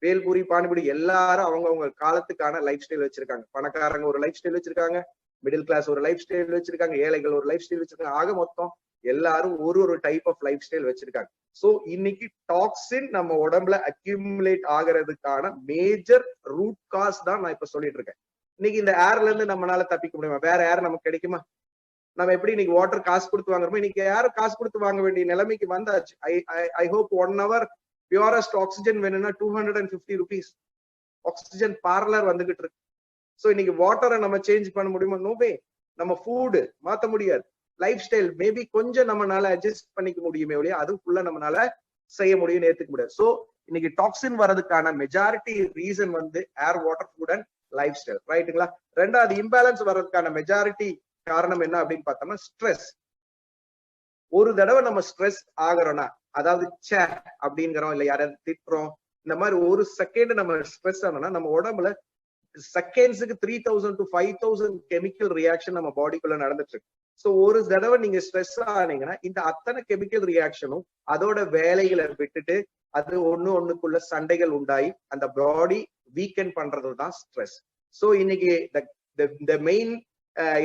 வேல்பூரி, பானிபூரி எல்லாரும் அவங்கவுங்க காலத்துக்கான லைஃப் ஸ்டைல் வச்சிருக்காங்க. பணக்காரங்க ஒரு லைஃப் ஸ்டைல் வச்சிருக்காங்க, மிடில் கிளாஸ் ஒரு லைஃப் ஸ்டைல் வச்சிருக்காங்க, ஏழைகள் ஒரு லைஃப் ஸ்டைல் வச்சிருக்காங்க. ஆக மொத்தம் எல்லாரும் ஒரு டைப் ஆஃப் லைஃப் ஸ்டைல் வச்சிருக்காங்க. சோ இன்னைக்கு டாக்ஸின் நம்ம உடம்புல அக்யூமுலேட் ஆகிறதுக்கான மேஜர் ரூட் காஸ் தான் நான் இப்ப சொல்லிட்டு இருக்கேன். இன்னைக்கு இந்த ஏர்ல இருந்து நம்மளால தப்பிக்க முடியுமா? வேற ஏர் நமக்கு கிடைக்குமா? நம்ம எப்படி இன்னைக்கு வாட்டர் காசு கொடுத்து வாங்குறோமோ இன்னைக்கு யாரும் காசு கொடுத்து வாங்க வேண்டிய நிலைமைக்கு வந்தாச்சு. I hope 1 hour purest oxygen வேணும்னா 250 rupees ஆக்சிஜன் பார்லர் வந்துகிட்டு இருக்கு. சோ இன்னைக்கு வாட்டரை நம்ம சேஞ்ச் பண்ண முடியுமா? No way. நம்ம ஃபுட் மாத்த முடியாது. லைஃப் ஸ்டைல் மேபி கொஞ்சம் நம்மளால அட்ஜஸ்ட் பண்ணிக்க முடியுமே ஒழிய அதுக்குள்ள நம்மளால செய்ய முடியும், ஏத்துக்க முடியாது. சோ இன்னைக்கு டாக்ஸின் வர்றதுக்கான மெஜாரிட்டி ரீசன் வந்து air, water, food and lifestyle. ரைட்டுங்களா? ரெண்டாவது இம்பேலன்ஸ் வர்றதுக்கான மெஜாரிட்டி காரணம் என்ன அப்படின்னு பார்த்தோம்னா ஸ்ட்ரெஸ். ஒரு தடவை நம்ம ஸ்ட்ரெஸ் ஆகிறோம்னா, அதாவது சே அப்படிங்கிறோம், இல்ல யாராவது திட்டுறோம், இந்த மாதிரி ஒரு செகண்ட் நம்ம ஸ்ட்ரெஸ் ஆனோம்னா நம்ம உடம்புல செகண்ட்ஸுக்கு 3000 to 5000 கெமிக்கல் ரியாக்ஷன் நம்ம பாடிக்குள்ள நடந்துட்டு இருக்கு. சோ ஒரு தடவை நீங்க ஸ்ட்ரெஸ் ஆனீங்கன்னா இந்த அத்தனை கெமிக்கல் ரியாக்ஷனும் அதோட வேலைகளை விட்டுட்டு அது ஒண்ணுக்குள்ள சண்டைகள் உண்டாயி அந்த பாடி வீக்கெண்ட் பண்றதுதான் ஸ்ட்ரெஸ். சோ இன்னைக்கு மெயின்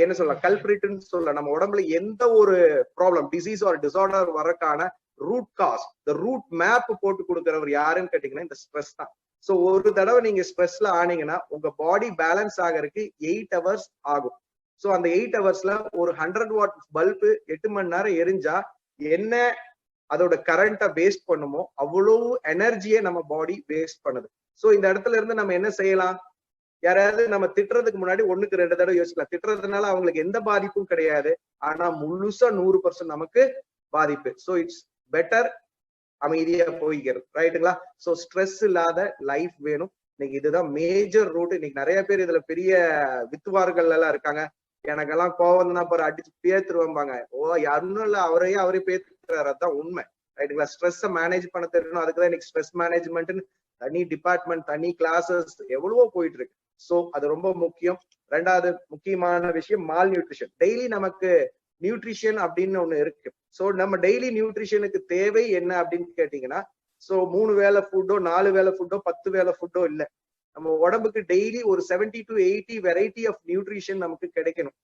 என்ன சொல்லலாம், கல்பிரிட்னு சொல்ல, நம்ம உடம்புல எந்த ஒரு ப்ராப்ளம், டிசீஸ் ஆர் டிசார்டர் வரக்கான ரூட் காஸ், இந்த ரூட் மேப் போட்டு கொடுக்கிறவர் யாருன்னு கேட்டீங்கன்னா இந்த ஸ்ட்ரெஸ் தான். சோ ஒரு தடவை நீங்க ஸ்ட்ரெஸ்ல ஆனீங்கன்னா உங்க பாடி பேலன்ஸ் ஆகிறதுக்கு 8 hours ஆகும். சோ அந்த 8 hours ஒரு 100 watt பல்பு 8 மணி நேரம் எரிஞ்சா என்ன அதோட கரண்ட்டை வேஸ்ட் பண்ணுமோ அவ்வளவு எனர்ஜியை நம்ம பாடி வேஸ்ட் பண்ணுது. சோ இந்த இடத்துல இருந்து நம்ம என்ன செய்யலாம், யாராவது நம்ம திட்டுறதுக்கு முன்னாடி 1க்கு 2 தடவை யோசிக்கலாம். திட்டுறதுனால அவங்களுக்கு எந்த பாதிப்பும் கிடையாது, ஆனா முழுசா 100% நமக்கு பாதிப்பு. சோ இட்ஸ் பெட்டர் அமைதியா போய்கிறது. ரைட்டுங்களா? சோ ஸ்ட்ரெஸ் இல்லாத லைஃப் வேணும். இன்னைக்கு இதுதான் மேஜர் ரூட். இன்னைக்கு நிறைய பேர் இதுல பெரிய வித்துவார்கள் எல்லாம் இருக்காங்க. எனக்கெல்லாம் கோவம் தான் பாரு, அடிச்சு பேத்துருவாங்க. யாரும் இல்ல, அவரே பேத்துறாரு, அதுதான் உண்மை. ரைட்டுங்களா? ஸ்ட்ரெஸ்ஸை மேனேஜ் பண்ண தெரியணும். அதுக்குதான் இன்னைக்கு ஸ்ட்ரெஸ் மேனேஜ்மெண்ட் தனி டிபார்ட்மெண்ட், தனி கிளாஸஸ் எவ்வளவோ போயிட்டு இருக்கு. சோ அது ரொம்ப முக்கியம். ரெண்டாவது முக்கியமான விஷயம் மால் நியூட்ரிஷன். டெய்லி நமக்கு நியூட்ரிஷன் அப்படின்னு ஒண்ணு இருக்கு. சோ நம்ம டெய்லி நியூட்ரிஷனுக்கு தேவை என்ன அப்படின்னு கேட்டீங்கன்னா, சோ 3 வேளை ஃபுட்டோ 4 வேளை ஃபுட்டோ 10 வேளை ஃபுட்டோ இல்ல, நம்ம உடம்புக்கு டெய்லி ஒரு 70 to 80 வெரைட்டி ஆஃப் நியூட்ரிஷன் நமக்கு கிடைக்கணும்.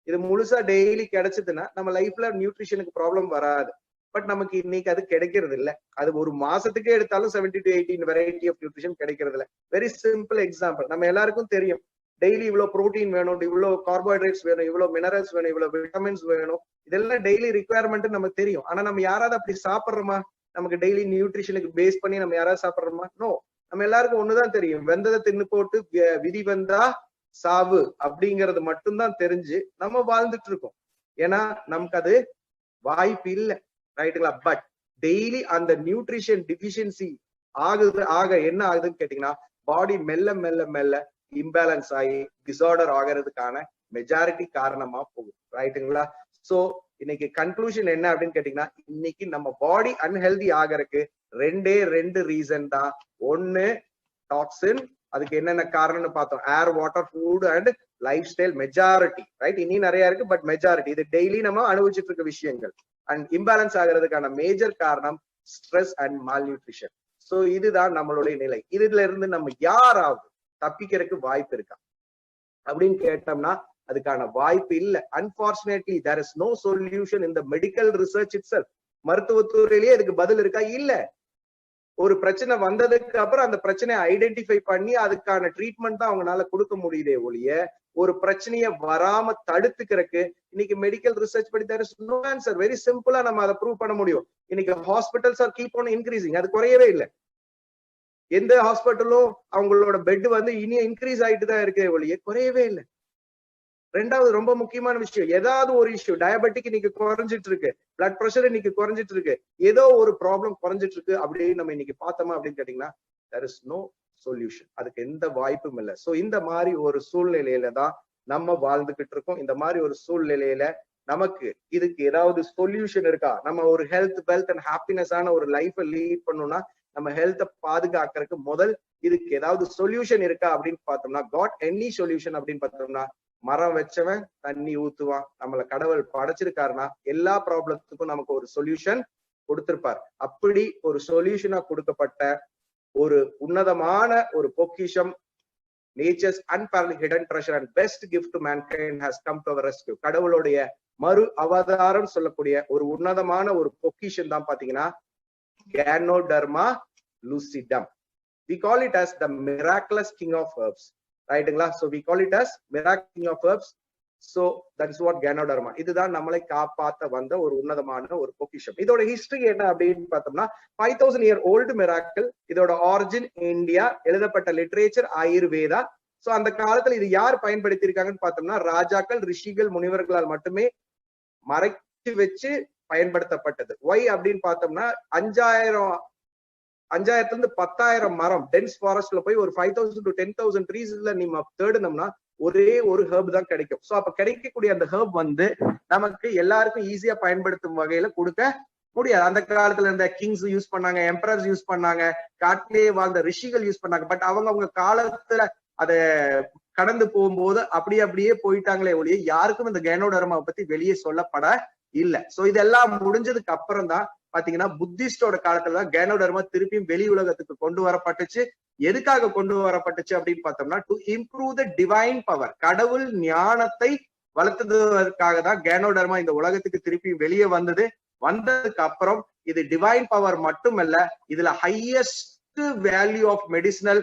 இது முழுசா டெய்லி கிடைச்சதுன்னா நம்ம லைஃப்ல நியூட்ரிஷனுக்கு ப்ராப்ளம் வராது. பட் நமக்கு இன்னைக்கு அது கிடைக்கிறது இல்ல. அது ஒரு மாசத்துக்கே எடுத்தாலும் 70 to 80 வெரைட்டி ஆஃப் நியூட்ரிஷன் கிடைக்கிறது இல்ல. வெரி சிம்பிள் எக்ஸாம்பிள், நம்ம எல்லாருக்கும் தெரியும் டெய்லி இவ்வளவு புரோட்டீன் வேணும், இவ்வளவு கார்போஹைட்ரேட்ஸ் வேணும், இவ்வளவு மினரல்ஸ் வேணும், இவ்வளவு விட்டமின்ஸ் வேணும், இதெல்லாம் டெய்லி ரிக்குவயர்மெண்ட் நமக்கு தெரியும். ஆனா நம்ம யாராவது அப்படி சாப்பிடுறோமா? நமக்கு டெய்லி நியூட்ரிஷனுக்கு பேஸ் பண்ணி நம்ம யாராவது சாப்பிடுறோமா? நோ. நம்ம எல்லாருக்கும் ஒண்ணுதான் தெரியும், வெந்ததை தின்னு போட்டு விதி வந்தா சாவு அப்படிங்கிறது மட்டும்தான் தெரிஞ்சு நம்ம வாழ்ந்துட்டு இருக்கோம். ஏன்னா நமக்கு அது வாய்ப்பு இல்லை. ரைட்டுங்களா? பட் டெய்லி அந்த நியூட்ரிஷன் டிஃபிஷியன்சி ஆக என்ன ஆகுதுன்னு கேட்டீங்கன்னா பாடி மெல்ல மெல்ல மெல்ல இம்பேலன்ஸ் ஆகி டிசார்டர் ஆகிறதுக்கான மெஜாரிட்டி காரணமா போகுது. ரைட்டுங்களா? சோ இன்னைக்கு கன்க்ளூஷன் என்ன அப்படின்னு கேட்டீங்கன்னா, இன்னைக்கு நம்ம பாடி அன்ஹெல்தி ஆகிறதுக்கு 2 ரீசன் தான். ஒன்னு டாக்ஸின், அதுக்கு என்னென்ன காரணம்னு பார்த்தோம், air, water, food and lifestyle. Majority, right? இனி நிறைய இருக்கு, பட் மெஜாரிட்டி இது டெய்லி நம்ம அனுபவிச்சுட்டு இருக்க விஷயங்கள். அண்ட் இம்பேலன்ஸ் ஆகிறதுக்கான மேஜர் காரணம் stress and mall nutrition. So இதுதான் நம்மளுடைய நிலை. இதுல இருந்து நம்ம யாராவது தப்பிக்கிறதுக்கு வாய்ப்பு இருக்கா அப்படின்னு கேட்டோம்னா அதுக்கான வாய்ப்பு இல்லை. Unfortunately there is no solution in the medical research itself. மருத்துவத்துறையிலேயே அதுக்கு பதில் இருக்கா? இல்ல. ஒரு பிரச்சனை வந்ததுக்கு அப்புறம் அந்த பிரச்சனையை ஐடென்டிஃபை பண்ணி அதுக்கான ட்ரீட்மெண்ட் தான் அவங்களால கொடுக்க முடியுதே ஒழிய ஒரு பிரச்சனையை வராம தடுத்துக்கிறதுக்கு இன்னைக்கு மெடிக்கல் ரிசர்ச் படி there is no answer. Very சிம்பிளா நம்ம அதை ப்ரூவ் பண்ண முடியும். இன்னைக்கு hospitals are keep on increasing, அது குறையவே இல்லை. எந்த ஹாஸ்பிட்டலும் அவங்களோட பெட் இனியும் இன்க்ரீஸ் ஆயிட்டு தான் இருக்கே ஒழிய குறையவே இல்லை. ரெண்டாவது ரொம்ப முக்கியமான விஷயம், ஏதாவது ஒரு இஷ்யூ, டயபெட்டிக் இன்னைக்கு குறைஞ்சிட்டு இருக்கு, பிளட் பிரஷர் இன்னைக்கு குறைஞ்சிட்டு இருக்கு, ஏதோ ஒரு ப்ராப்ளம் குறைஞ்சிட்டு இருக்கு அப்படின்னு நம்ம இன்னைக்கு பார்த்தோமா அப்படின்னு கேட்டீங்கன்னா there is no solution. அதுக்கு எந்த வாய்ப்பும் இல்லை. சோ இந்த மாதிரி ஒரு சூழ்நிலையில தான் நம்ம வாழ்ந்துகிட்டு இருக்கோம். இந்த மாதிரி ஒரு சூழ்நிலையில நமக்கு இதுக்கு ஏதாவது சொல்யூஷன் இருக்கா? நம்ம ஒரு ஹெல்த், வெல்த் அண்ட் ஹாப்பினஸ் ஆன ஒரு லைஃபை லீட் பண்ணணும்னா நம்ம ஹெல்த்தை பாதுகாக்கிறதுக்கு முதல் இதுக்கு ஏதாவது சொல்யூஷன் இருக்கா அப்படின்னு பார்த்தோம்னா, காட் எனி சொல்யூஷன் அப்படின்னு பார்த்தோம்னா, மரம் வச்சவன் தண்ணி ஊத்துவான். நம்மள கடவுள் படைச்சிருக்காருன்னா எல்லா ப்ராப்ளத்துக்கும் நமக்கு ஒரு சொல்யூஷன் கொடுத்திருப்பார். அப்படி ஒரு சொல்யூஷனா கொடுக்கப்பட்ட ஒரு உன்னதமான ஒரு பொக்கிஷம், nature's unparalleled hidden treasure and best gift to mankind has come to our rescue. கடவுளுடைய மறு அவதாரம் சொல்லக்கூடிய ஒரு உன்னதமான ஒரு பொக்கிஷம் தான் பாத்தீங்கன்னா ganoderma lucidum. We call it as the miraculous king of herbs. ரைட்டுங்களா? So we call it as miracle king of herbs. So that is what Ganoderma. இதுதான் நம்மளை காப்பாத்த வந்த ஒரு உன்னதமான ஒரு பொக்கிஷம். இதோட ஹிஸ்டரி என்ன அப்படின்னு பார்த்தோம்னா 5000 year old miracle. இதோட ஆரிஜின் இந்தியா, எழுதப்பட்ட லிட்ரேச்சர் ஆயுர்வேதா. சோ அந்த காலத்துல இது யார் பயன்படுத்தி இருக்காங்கன்னு பார்த்தோம்னா ராஜாக்கள், ரிஷிகள், முனிவர்களால் மட்டுமே மறைச்சு வச்சு பயன்படுத்தப்பட்டது. ஒய் அப்படின்னு பார்த்தோம்னா 5000 5000 இருந்து 10,000 மரம் டென்ஸ் ஃபாரஸ்ட்ல போய் ஒரு 5,000 to 10,000 ட்ரீஸ்ல நம்ம தேடினோம்னா ஒரே ஒரு ஹெர்ப் தான் கிடைக்கும். சோ அப்ப கிடைக்கக்கூடிய அந்த ஹெர்ப் வந்து நமக்கு எல்லாருக்கும் ஈஸியா பயன்படுத்தும் வகையில கொடுக்க முடியாது. அந்த காலத்துல இருந்த கிங்ஸ் யூஸ் பண்ணாங்க, எம்பரர்ஸ் யூஸ் பண்ணாங்க, காட்டிலேயே வாழ்ந்த ரிஷிகள் யூஸ் பண்ணாங்க. பட் அவங்க காலத்துல அத கடந்து போகும்போது அப்படியே போயிட்டாங்களே ஒழிய யாருக்கும் இந்த கைனோடர்மாவை பத்தி வெளியே சொல்லப்பட இல்ல. சோ இதெல்லாம் முடிஞ்சதுக்கு அப்புறம் தான் பாத்தீங்கன்னா புத்திஸ்டோட காலத்துலதான் கைனோடர்மா திருப்பியும் வெளி உலகத்துக்கு கொண்டு வரப்பட்டுச்சு. எதுக்காக கொண்டு வரப்பட்டுச்சு அப்படின்னு பார்த்தோம்னா, to improve the divine power, கடவுள் ஞானத்தை வளர்த்ததுக்காக தான் கைனோடர்மா இந்த உலகத்துக்கு திருப்பி வெளியே வந்தது. வந்ததுக்கு அப்புறம் இது டிவைன் பவர் மட்டுமல்ல, இதுல highest value of medicinal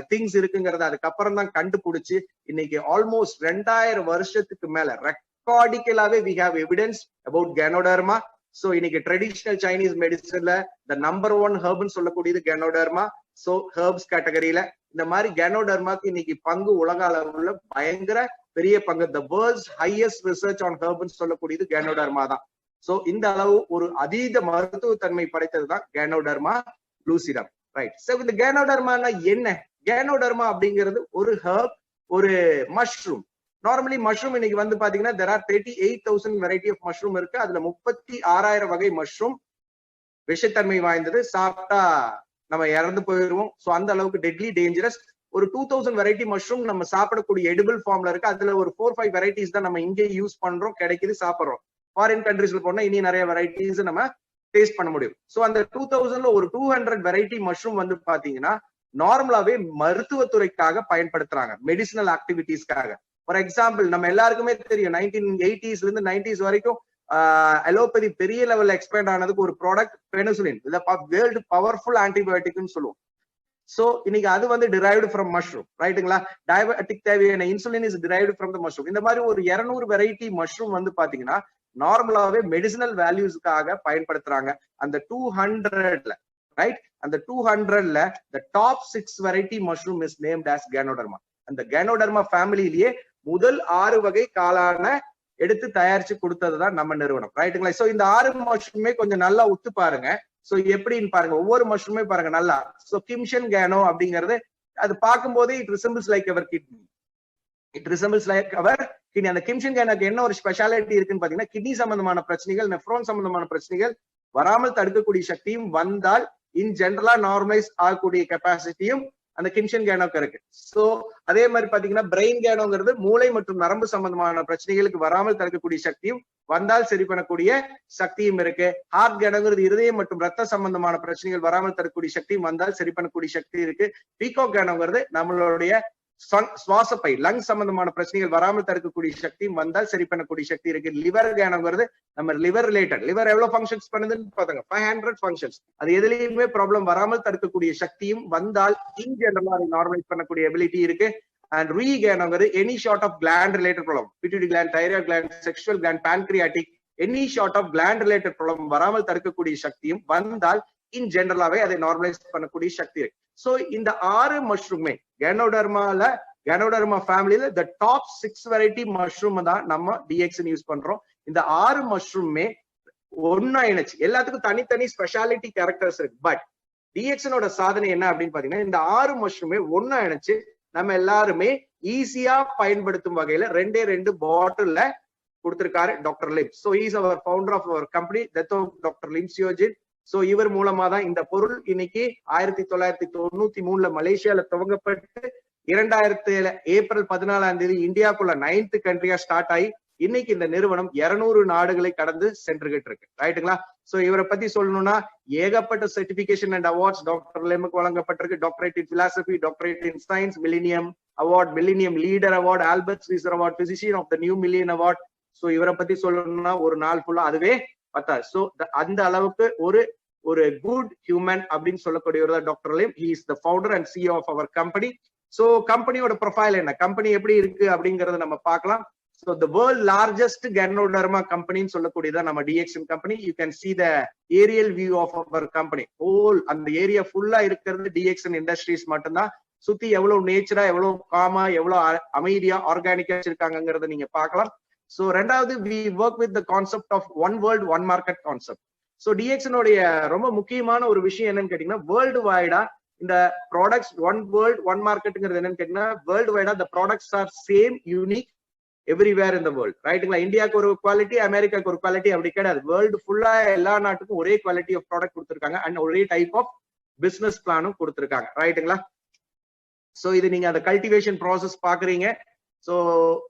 things இருக்குங்கிறத அதுக்கப்புறம் தான் கண்டுபிடிச்சு இன்னைக்கு ஆல்மோஸ்ட் 2000 வருஷத்துக்கு மேல ரெக்கார்டிக்கலாவே we have evidence about Ganoderma. So இன்னைக்கு ட்ரெடிஷனல் சைனீஸ் மெடிசன்ல த நம்பர் 1 ஹெர்ப்னு சொல்லக்கூடியது Ganoderma. சோ ஹெர்ப்ஸ் கேட்டகரியில இந்த மாதிரி Ganodermaக்கு இன்னைக்கு பங்கு உலக அளவுல பயங்கர பெரிய பங்கு. The world's highest research on ஹெர்ப்னு சொல்லக்கூடியது Ganoderma தான். சோ இந்த அளவு ஒரு அதீத மருத்துவத்தன்மை படைத்ததுதான் Ganoderma lucidum. ரைட். சோ இந்த Ganoderma என்ன? Ganoderma அப்படிங்கிறது ஒரு ஹெர்ப், ஒரு மஷ்ரூம். நார்மலி மஷ்ரூம் இன்னைக்கு வந்து பாத்தீங்கன்னா there are 38,000 variety of mushroom இருக்கு. அதுல 36,000 வகை மஷ்ரூம் விஷத்தன்மை வாய்ந்தது, சாப்பிட்டா நம்ம இறந்து போயிடுவோம். சோ அந்த அளவுக்கு டெட்லி டேஞ்சரஸ். ஒரு 2000 வெரைட்டி மஷ்ரூம் நம்ம சாப்பிடக்கூடிய எடிபிள் ஃபார்ம்ல இருக்கு. அதுல ஒரு 4-5 வெரைட்டிஸ் தான் நம்ம இங்கே யூஸ் பண்றோம், கிடைக்குது, சாப்பிடுறோம். ஃபாரின் கண்ட்ரீஸ்ல போனா இனி நிறைய வெரைட்டிஸ் நம்ம டேஸ்ட் பண்ண முடியும். சோ அந்த 2000ல ஒரு 200 வெரைட்டி மஷ்ரூம் வந்து பாத்தீங்கன்னா நார்மலாவே மருத்துவத்துறைக்காக பயன்படுத்துறாங்க, மெடிசினல் ஆக்டிவிட்டிஸ்க்காக. ஃபார் எக்ஸாம்பிள் நம்ம எல்லாருக்குமே தெரியும் 1980s இருந்து 90s வரைக்கும் அலோபதி பெரிய லெவல்ல எக்ஸ்பேண்ட் ஆனதுக்கு ஒரு ப்ராடக்ட் பெனிசிலின். இத வேர்ல்டு பவர்ஃபுல் ஆன்டிபயோட்டிக்னு சொல்லுவோம். சோ இன்னைக்கு அது வந்து டிரைவ்டு ஃப்ரம் மஷ்ரூம், ரைட்டுங்களா? டயபெட்டிக் தேவையான insulin is derived from the mushroom. இந்த மாதிரி ஒரு 200 வெரைட்டி மஷ்ரூம் வந்து பாத்தீங்கன்னா நார்மலாவே மெடிசினல் வேல்யூஸ்க்காக பயன்படுத்துறாங்க. அந்த 200ல ரைட், அந்த 200ல the top 6 variety mushroom is named as Ganoderma. அந்த Ganoderma ஃபேமிலியிலேயே முதல் 6 வகை காளான எடுத்து தயாரிச்சு கொடுத்ததுதான் நம்ம நிறுவனம், ரைட்டுங்களா? சோ இந்த 6 மஷ்ரூமே கொஞ்சம் நல்லா உத்து பாருங்க. சோ எப்படின்னு பாருங்க, ஒவ்வொரு மஷ்ரூமே பாருங்க நல்லா. சோ கிம்ஷன் கேனோ அப்படிங்கிறது அது பார்க்கும் போதே it resembles like our kidney. It resembles like our kidney. அந்த கிம்ஷன் கேனோக்கு என்ன ஒரு ஸ்பெஷாலிட்டி இருக்குன்னு பாத்தீங்கன்னா, கிட்னி சம்பந்தமான பிரச்சனைகள், நெஃப்ரோன் சம்பந்தமான பிரச்சனைகள் வராமல் தடுக்கக்கூடிய சக்தியும், வந்தால் இன் ஜெனரலா நார்மலைஸ் ஆகக்கூடிய கெப்பாசிட்டியும் அந்த கிம்ஷன் கேனோக்கு இருக்கு. சோ அதே மாதிரி பாத்தீங்கன்னா பிரெயின் கேனோங்கிறது மூளை மற்றும் நரம்பு சம்பந்தமான பிரச்சனைகளுக்கு வராமல் தடுக்கக்கூடிய சக்தியும், வந்தால் சரி பண்ணக்கூடிய சக்தியும் இருக்கு. ஹார்ட் கேனோங்கிறது இருதயம் மற்றும் ரத்த சம்பந்தமான பிரச்சனைகள் வராமல் தடுக்கக்கூடிய சக்தியும், வந்தால் சரி பண்ணக்கூடிய சக்தி இருக்கு. பீகாக் கேனோங்கிறது நம்மளுடைய சுவாசப்பை லங் சம்பந்தமான பிரச்சனைகள் வராமல் தடுக்கக்கூடிய சக்தியும், வந்தால் சரி பண்ணக்கூடிய சக்தி இருக்கு. லிவர் கேனோங்கிறது நம்ம லிவர் ரிலேட்டட், லிவர் எவ்வளவு ஃபங்க்ஷன்ஸ் பண்ணுதுன்னு பாத்தாங்க, 500 ஃபங்க்ஷன்ஸ். அது எதுலயுமே ப்ராப்ளம் வராமல் தடுக்கக்கூடிய சக்தியும், வந்தால் இன் ஜெனரலா அதை நார்மலைஸ் பண்ணக்கூடிய எபிலிட்டி இருக்கு. அண்ட் ரீ கேனோங்கிறது any sort of gland related problem, pituitary gland, thyroid gland, sexual gland, pancreatic, any sort of gland related problem வராமல் தடுக்கக்கூடிய சக்தியும், வந்தால் இன் ஜெனரலாவே அதை நார்மலைஸ் பண்ணக்கூடிய சக்தி இருக்கு. சோ இந்த 6 மஷ்ரூமே Ganoderma ஃபேமிலியில the top 6 வெரைட்டி மஷ்ரூம் தான் நம்ம DX யூஸ் பண்றோம். இந்த 6 மஷ்ரூமே ஒன்னா இணைச்சு, எல்லாத்துக்கும் தனித்தனி ஸ்பெஷாலிட்டி கேரக்டர்ஸ் இருக்கு. பட் DX சாதனை என்ன அப்படின்னு பாத்தீங்கன்னா, இந்த 6 மஷ்ரூமே ஒன்னா இணைச்சு நம்ம எல்லாருமே ஈஸியா பயன்படுத்தும் வகையில 2 பாட்டில்ல கொடுத்திருக்காரு doctor Lim. So he is our founder of our company, doctor Lim Siow Jin. So இவர் மூலமா தான் இந்த பொருள் இன்னைக்கு 1993ல மலேசியால துவங்கப்பட்டு 2000 ஏப்ரல் 14 இந்தியாக்குள்ள 9th கண்ட்ரியா ஸ்டார்ட் ஆகி இன்னைக்கு இந்த நிறுவனம் 200 நாடுகளை கடந்து சென்றுகிட்டு இருக்கு, ரைட்டுங்களா? சோ இவரை பத்தி சொல்லணும்னா ஏகப்பட்ட சர்டிபிகேஷன் அண்ட் அவார்ட்ஸ் டாக்டர் லிமுக்கு வழங்கப்பட்டிருக்கு. Doctorate in philosophy, doctorate in science, millennium award, millennium leader award, Albert ஸ்வீசர் award, physician of the new million award. So இவரை பத்தி சொல்லணும்னா ஒரு நாள் ஃபுல்லா அதுவே பத்தா. சோ அந்த அளவுக்கு ஒரு குட் ஹியூமன் அப்படின்னு சொல்லக்கூடியவர் தான் doctor Lim. He is the founder and CEO of our company. So கம்பெனியோட ப்ரொஃபைல் என்ன, கம்பெனி எப்படி இருக்கு அப்படிங்கறத நம்ம பார்க்கலாம். So the world largest Ganoderma company சொல்லக்கூடியதா நம்ம DX company. You can see the aerial view of our company. Whole அந்த area ஃபுல்லா இருக்கிறது DX Industries மட்டும்தான். சுத்தி எவ்வளவு நேச்சரா, எவ்வளவு காமா, எவ்வளவு அமைதியா ஆர்கானிக்கா வச்சிருக்காங்கிறத நீங்க பார்க்கலாம். சோ ரெண்டாவது we work with the concept of one world one market concept. So டிஎக்ஸனுடைய ரொம்ப முக்கியமான ஒரு விஷயம் என்னன்னு கேட்டீங்கன்னா, வேர்ல்டு வைடா இந்த ப்ராடக்ட்ஸ் ஒன் வேர்ல்ட் ஒன் மார்க்கெட்டுங்கிறது என்னன்னு கேட்டீங்கன்னா, வேர்ல்டு வைடா the products are same unique everywhere in the world, ரைட்டுங்களா? இந்தியாவுக்கு ஒரு குவாலிட்டி, அமெரிக்காவுக்கு ஒரு குவாலிட்டி அப்படி கிடையாது. வேர்ல்டு ஃபுல்லா எல்லா நாட்டுக்கும் ஒரே குவாலிட்டி ஆஃப் ப்ராடக்ட் கொடுத்துருக்காங்க அண்ட் ஒரே டைப் ஆஃப் பிசினஸ் பிளானும் கொடுத்துருக்காங்க, ரைட்டுங்களா? சோ இது நீங்க அந்த கல்டிவேஷன் ப்ராசஸ் பாக்குறீங்க. சோ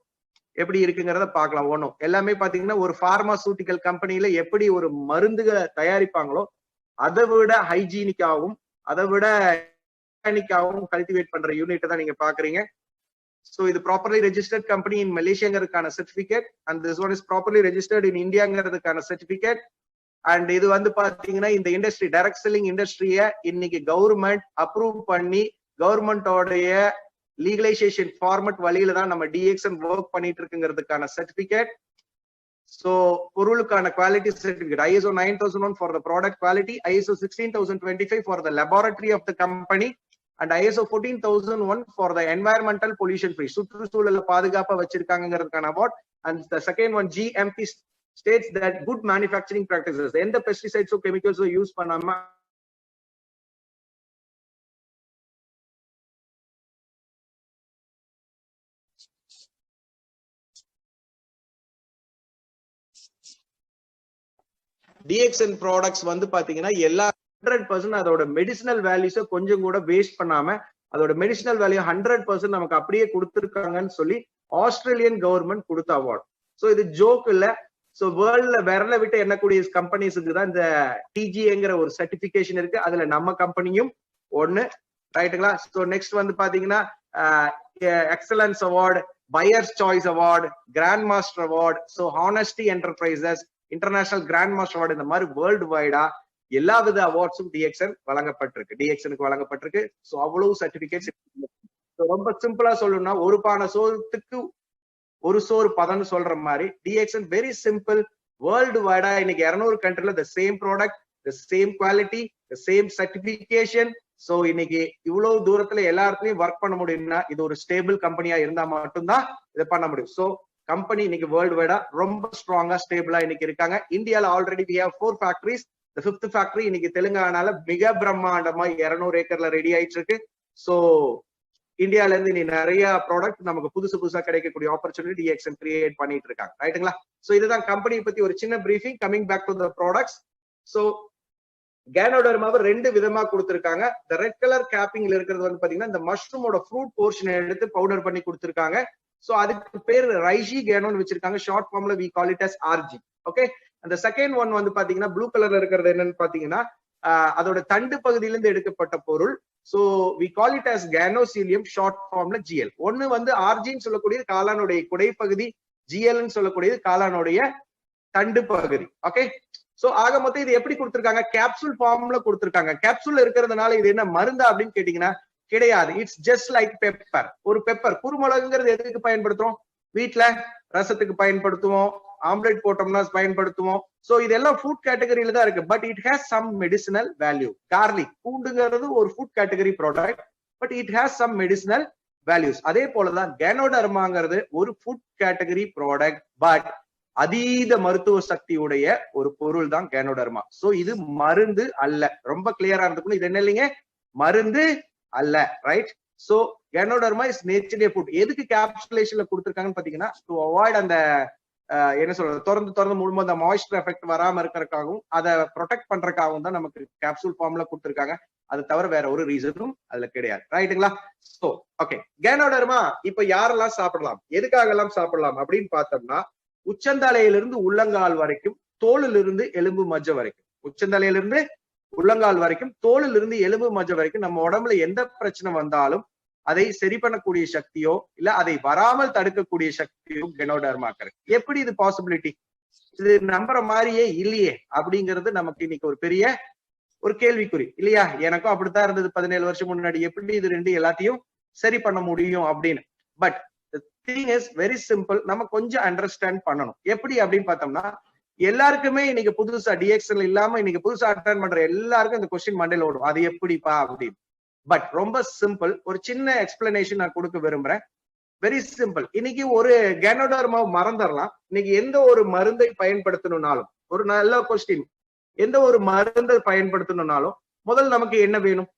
எப்படி இருக்குங்கிறத பார்க்கலாம். ஒண்ணும் எல்லாமே பாத்தீங்கன்னா ஒரு பார்மாசூட்டிக்கல் கம்பெனில எப்படி ஒரு மருந்துகளை தயாரிப்பாங்களோ அதை விட ஹைஜீனிக்காவும் அதை விட கல்டிவேட் பண்ற யூனிட் தான் நீங்க பாக்குறீங்க. So இது ப்ராப்பர்லி ரெஜிஸ்டர்ட் கம்பெனி இன் மலேசியாங்கிறதுக்கான certificate and this one is properly registered in இந்தியாங்கிறதுக்கான சர்டிபிகேட். அண்ட் இது வந்து பாத்தீங்கன்னா இந்த இண்டஸ்ட்ரி டைரக்ட் செல்லிங் இண்டஸ்ட்ரியை இன்னைக்கு கவர்மெண்ட் அப்ரூவ் பண்ணி கவர்மெண்டோடைய லீகலைசேஷன் ஃபார்மட் வழியில தான் நம்ம டிஎக்ஸ்என் ஒர்க் பண்ணிட்டு இருக்குங்கிறதுக்கான சர்டிபிகேட். சோ பொருளுக்கான quality certificate ISO 9001 for the product quality, ISO 16025 for the laboratory of the company and ISO 14001 for the environmental pollution free, சுற்றுச்சூழலை பாதுகாப்பா வச்சிருக்காங்கிறதுக்கான award. And the second one GMP states that good manufacturing practices, எந்த பெஸ்டிசைட்ஸோ கெமிக்கல்ஸோ use பண்ணாம TXN products வந்து பாத்தீங்கன்னா எல்லா 100% அதோட medicinal வேல்யூஸை கொஞ்சம் கூட வேஸ்ட் பண்ணாம அதோட மெடிசினல் வேல்யூ 100% நமக்கு அப்படியே கொடுத்துருக்காங்கன்னு சொல்லி ஆஸ்திரேலியன் கவர்மெண்ட் கொடுத்த அவார்ட். சோ இது ஜோக் இல்ல. சோ வேர்ல்ட்ல விரல விட்டு எண்ணக்கூடிய கம்பெனிஸுக்கு தான் இந்த டிஜிஏங்கிற ஒரு சர்டிபிகேஷன் இருக்கு. அதுல நம்ம கம்பெனியும் ஒண்ணு, ரைட்டுங்களா? சோ நெக்ஸ்ட் வந்து பாத்தீங்கன்னா excellence award, buyers choice award, grand master award, so honesty enterprises, international grand master award, இந்த மாதிரி வேர்ல்டு வைடா எல்லா வித அவார்ட்ஸும் டிஎக்ஸ்என் வழங்கப்பட்டிருக்கு, டிஎக்ஸ்எனுக்கு வழங்கப்பட்டிருக்கு. சோ அவ்வளவு சர்டிபிகேட்ஸ். ரொம்ப சிம்பிளா சொல்லணும்னா ஒரு பானை சோத்துக்கு ஒரு சோறு பதன்னு சொல்ற மாதிரி டிஎக்ஸ்என் வெரி சிம்பிள். வேர்ல்டு வைடா இன்னைக்கு 200 கண்ட்ரில the same product, the same quality, the same certification. So இன்னைக்கு இவ்வளவு தூரத்துல எல்லா இடத்துலயும் ஒர்க் பண்ண முடியும்னா இது ஒரு ஸ்டேபிள் கம்பெனியா இருந்தா மட்டும்தான் இதை பண்ண முடியும். சோ கம்பெனி இன்னைக்கு வேர்ல்டு வைடா ரொம்ப ஸ்ட்ராங்கா ஸ்டேபிளா இன்னைக்கு இருக்காங்க. இந்தியால already we have 4 factories. The 5th factory இன்னைக்கு தெலுங்கானால மிக பிரம்மாண்டமா 200 ஏக்கர்ல ரெடி ஆயிட்டு இருக்கு. சோ இந்தியால இருந்து நீ நிறைய ப்ராடக்ட் நமக்கு புதுசா கிடைக்கக்கூடிய ஆப்பர்ச்சுனிட்டி டிஎக்ஸ்என் கிரியேட் பண்ணிட்டு இருக்காங்க, ரைட்டுங்களா? சோ இதுதான் கம்பெனியை பத்தி ஒரு சின்ன briefing. Coming back to the products. So கேனோடர்மாவை 2 விதமா கொடுத்திருக்காங்க. இந்த ரெட் கலர் கேப்பிங்ல இருக்கிறது வந்து பாத்தீங்கன்னா இந்த மஷ்ரூமோட ஃப்ரூட் போர்ஷனை எடுத்து பவுடர் பண்ணி கொடுத்திருக்காங்க. சோ அதுக்கு பேர் ரைஜி கேனோன்னு வச்சிருக்காங்க. ஷார்ட் ஃபார்ம்ல we call it as RG. Okay. அந்த செகண்ட் ஒன் வந்து பாத்தீங்கன்னா ப்ளூ கலர்ல இருக்கிறது என்னன்னு பாத்தீங்கன்னா அதோட தண்டு பகுதியிலிருந்து எடுக்கப்பட்ட பொருள். So we call it as Ganocelium, short ஃபார்ம்ல GL. ஒன்னு வந்து ஆர்ஜின்னு சொல்லக்கூடியது காளானுடைய குடைப்பகுதி, GLன்னு சொல்லக்கூடியது காளானுடைய தண்டு பகுதி. ஓகே. சோ ஆக மொத்தம் இது எப்படி கொடுத்திருக்காங்க? கேப்சூல் ஃபார்ம்ல கொடுத்திருக்காங்க. கேப்சூல் இருக்கிறதுனால இது என்ன மருந்தா அப்படின்னு கேட்டீங்கன்னா கிடையாது. It's just like pepper. ஒரு பெப்பர், குருமிளகுங்கிறது எதுக்கு பயன்படுத்துறோம்? வீட்டுல ரசத்துக்கு பயன்படுத்துவோம், ஆம்லெட் போட்டோம்னா பயன்படுத்துவோம். சோ இதெல்லாம் ஃபுட் கேட்டகரியில தான் இருக்கு. But it has some medicinal value. Garlic, பூண்டுங்கிறது ஒரு food category product, but it has some medicinal values. அதே போலதான் கேனோடர்மாங்கிறது ஒரு ஃபுட் கேட்டகரி ப்ராடக்ட், பட் அதீத மருத்துவ சக்தியுடைய ஒரு பொருள் தான் கேனோடர்மா. சோ இது மருந்து அல்ல. ரொம்ப கிளியரா இருந்துக்கணும். இது என்ன இல்லைங்க, மருந்து அல்ல, right? So ganoderma is natural food. எதுக்கு கேப்சுலேஷன்ல கொடுத்திருக்காங்கன்னு பாத்தீங்கன்னா டு அவாய்ட் அந்த என்ன சொல்றது திறந்து முழுமை அந்த மாய்ஸ்டர் எஃபெக்ட் வராம இருக்கிறதுக்காகவும் அதை ப்ரொடெக்ட் பண்றதுக்காகவும் தான் நமக்கு கேப்சூல் ஃபார்ம்ல கொடுத்திருக்காங்க. அது தவிர வேற ஒரு ரீசனும் அதுல கிடையாது, ரைட்டுங்களா? சோ ஓகே, கேனோடர்மா இப்ப யாரெல்லாம் சாப்பிடலாம், எதுக்காக எல்லாம் சாப்பிடலாம் அப்படின்னு பார்த்தோம்னா உச்சந்தலையிலிருந்து உள்ளங்கால் வரைக்கும், தோலிலிருந்து எலும்பு மஜ்ஜை வரைக்கும், உச்சந்தலையிலிருந்து உள்ளங்கால் வரைக்கும், தோலிலிருந்து எலும்பு மஜ்ஜை வரைக்கும் நம்ம உடம்புல எந்த பிரச்சனை வந்தாலும் அதை சரி பண்ணக்கூடிய சக்தியோ இல்ல அதை வராமல் தடுக்கக்கூடிய சக்தியோ கேனோடர்மாக்கு இருக்கு. எப்படி இது பாசிபிலிட்டி? இது நம்புற மாதிரியே இல்லையே அப்படிங்கிறது நமக்கு இன்னைக்கு ஒரு பெரிய ஒரு கேள்விக்குறி இல்லையா? எனக்கும் அப்படித்தான் இருந்தது 17 வருஷம் முன்னாடி. எப்படி இது ரெண்டு எல்லாத்தையும் சரி பண்ண முடியும் அப்படின்னு. But thing is very simple. நம்ம கொஞ்சம் அண்டர்ஸ்டாண்ட் பண்ணணும். எப்படி அப்படின்னு பார்த்தோம்னா எல்லாருக்குமே இன்னைக்கு புதுசா டிஎக்ஸ்எல் இல்லாம இன்னைக்கு புதுசா அட்டெண்ட் பண்ற எல்லாருக்கும் இந்த கொஸ்டின் மண்டையில ஓடும், அது எப்படிப்பா அப்படின்னு. பட் ரொம்ப சிம்பிள். ஒரு சின்ன எக்ஸ்பிளனேஷன் நான் கொடுக்க விரும்புறேன். Very simple. இன்னைக்கு ஒரு கேனோடர்மா மறந்துடலாம். இன்னைக்கு எந்த ஒரு மருந்தை பயன்படுத்தணும்னாலும் ஒரு நல்ல கொஸ்டின், எந்த ஒரு மருந்தை பயன்படுத்தணும்னாலும் முதல்ல நமக்கு என்ன வேணும்?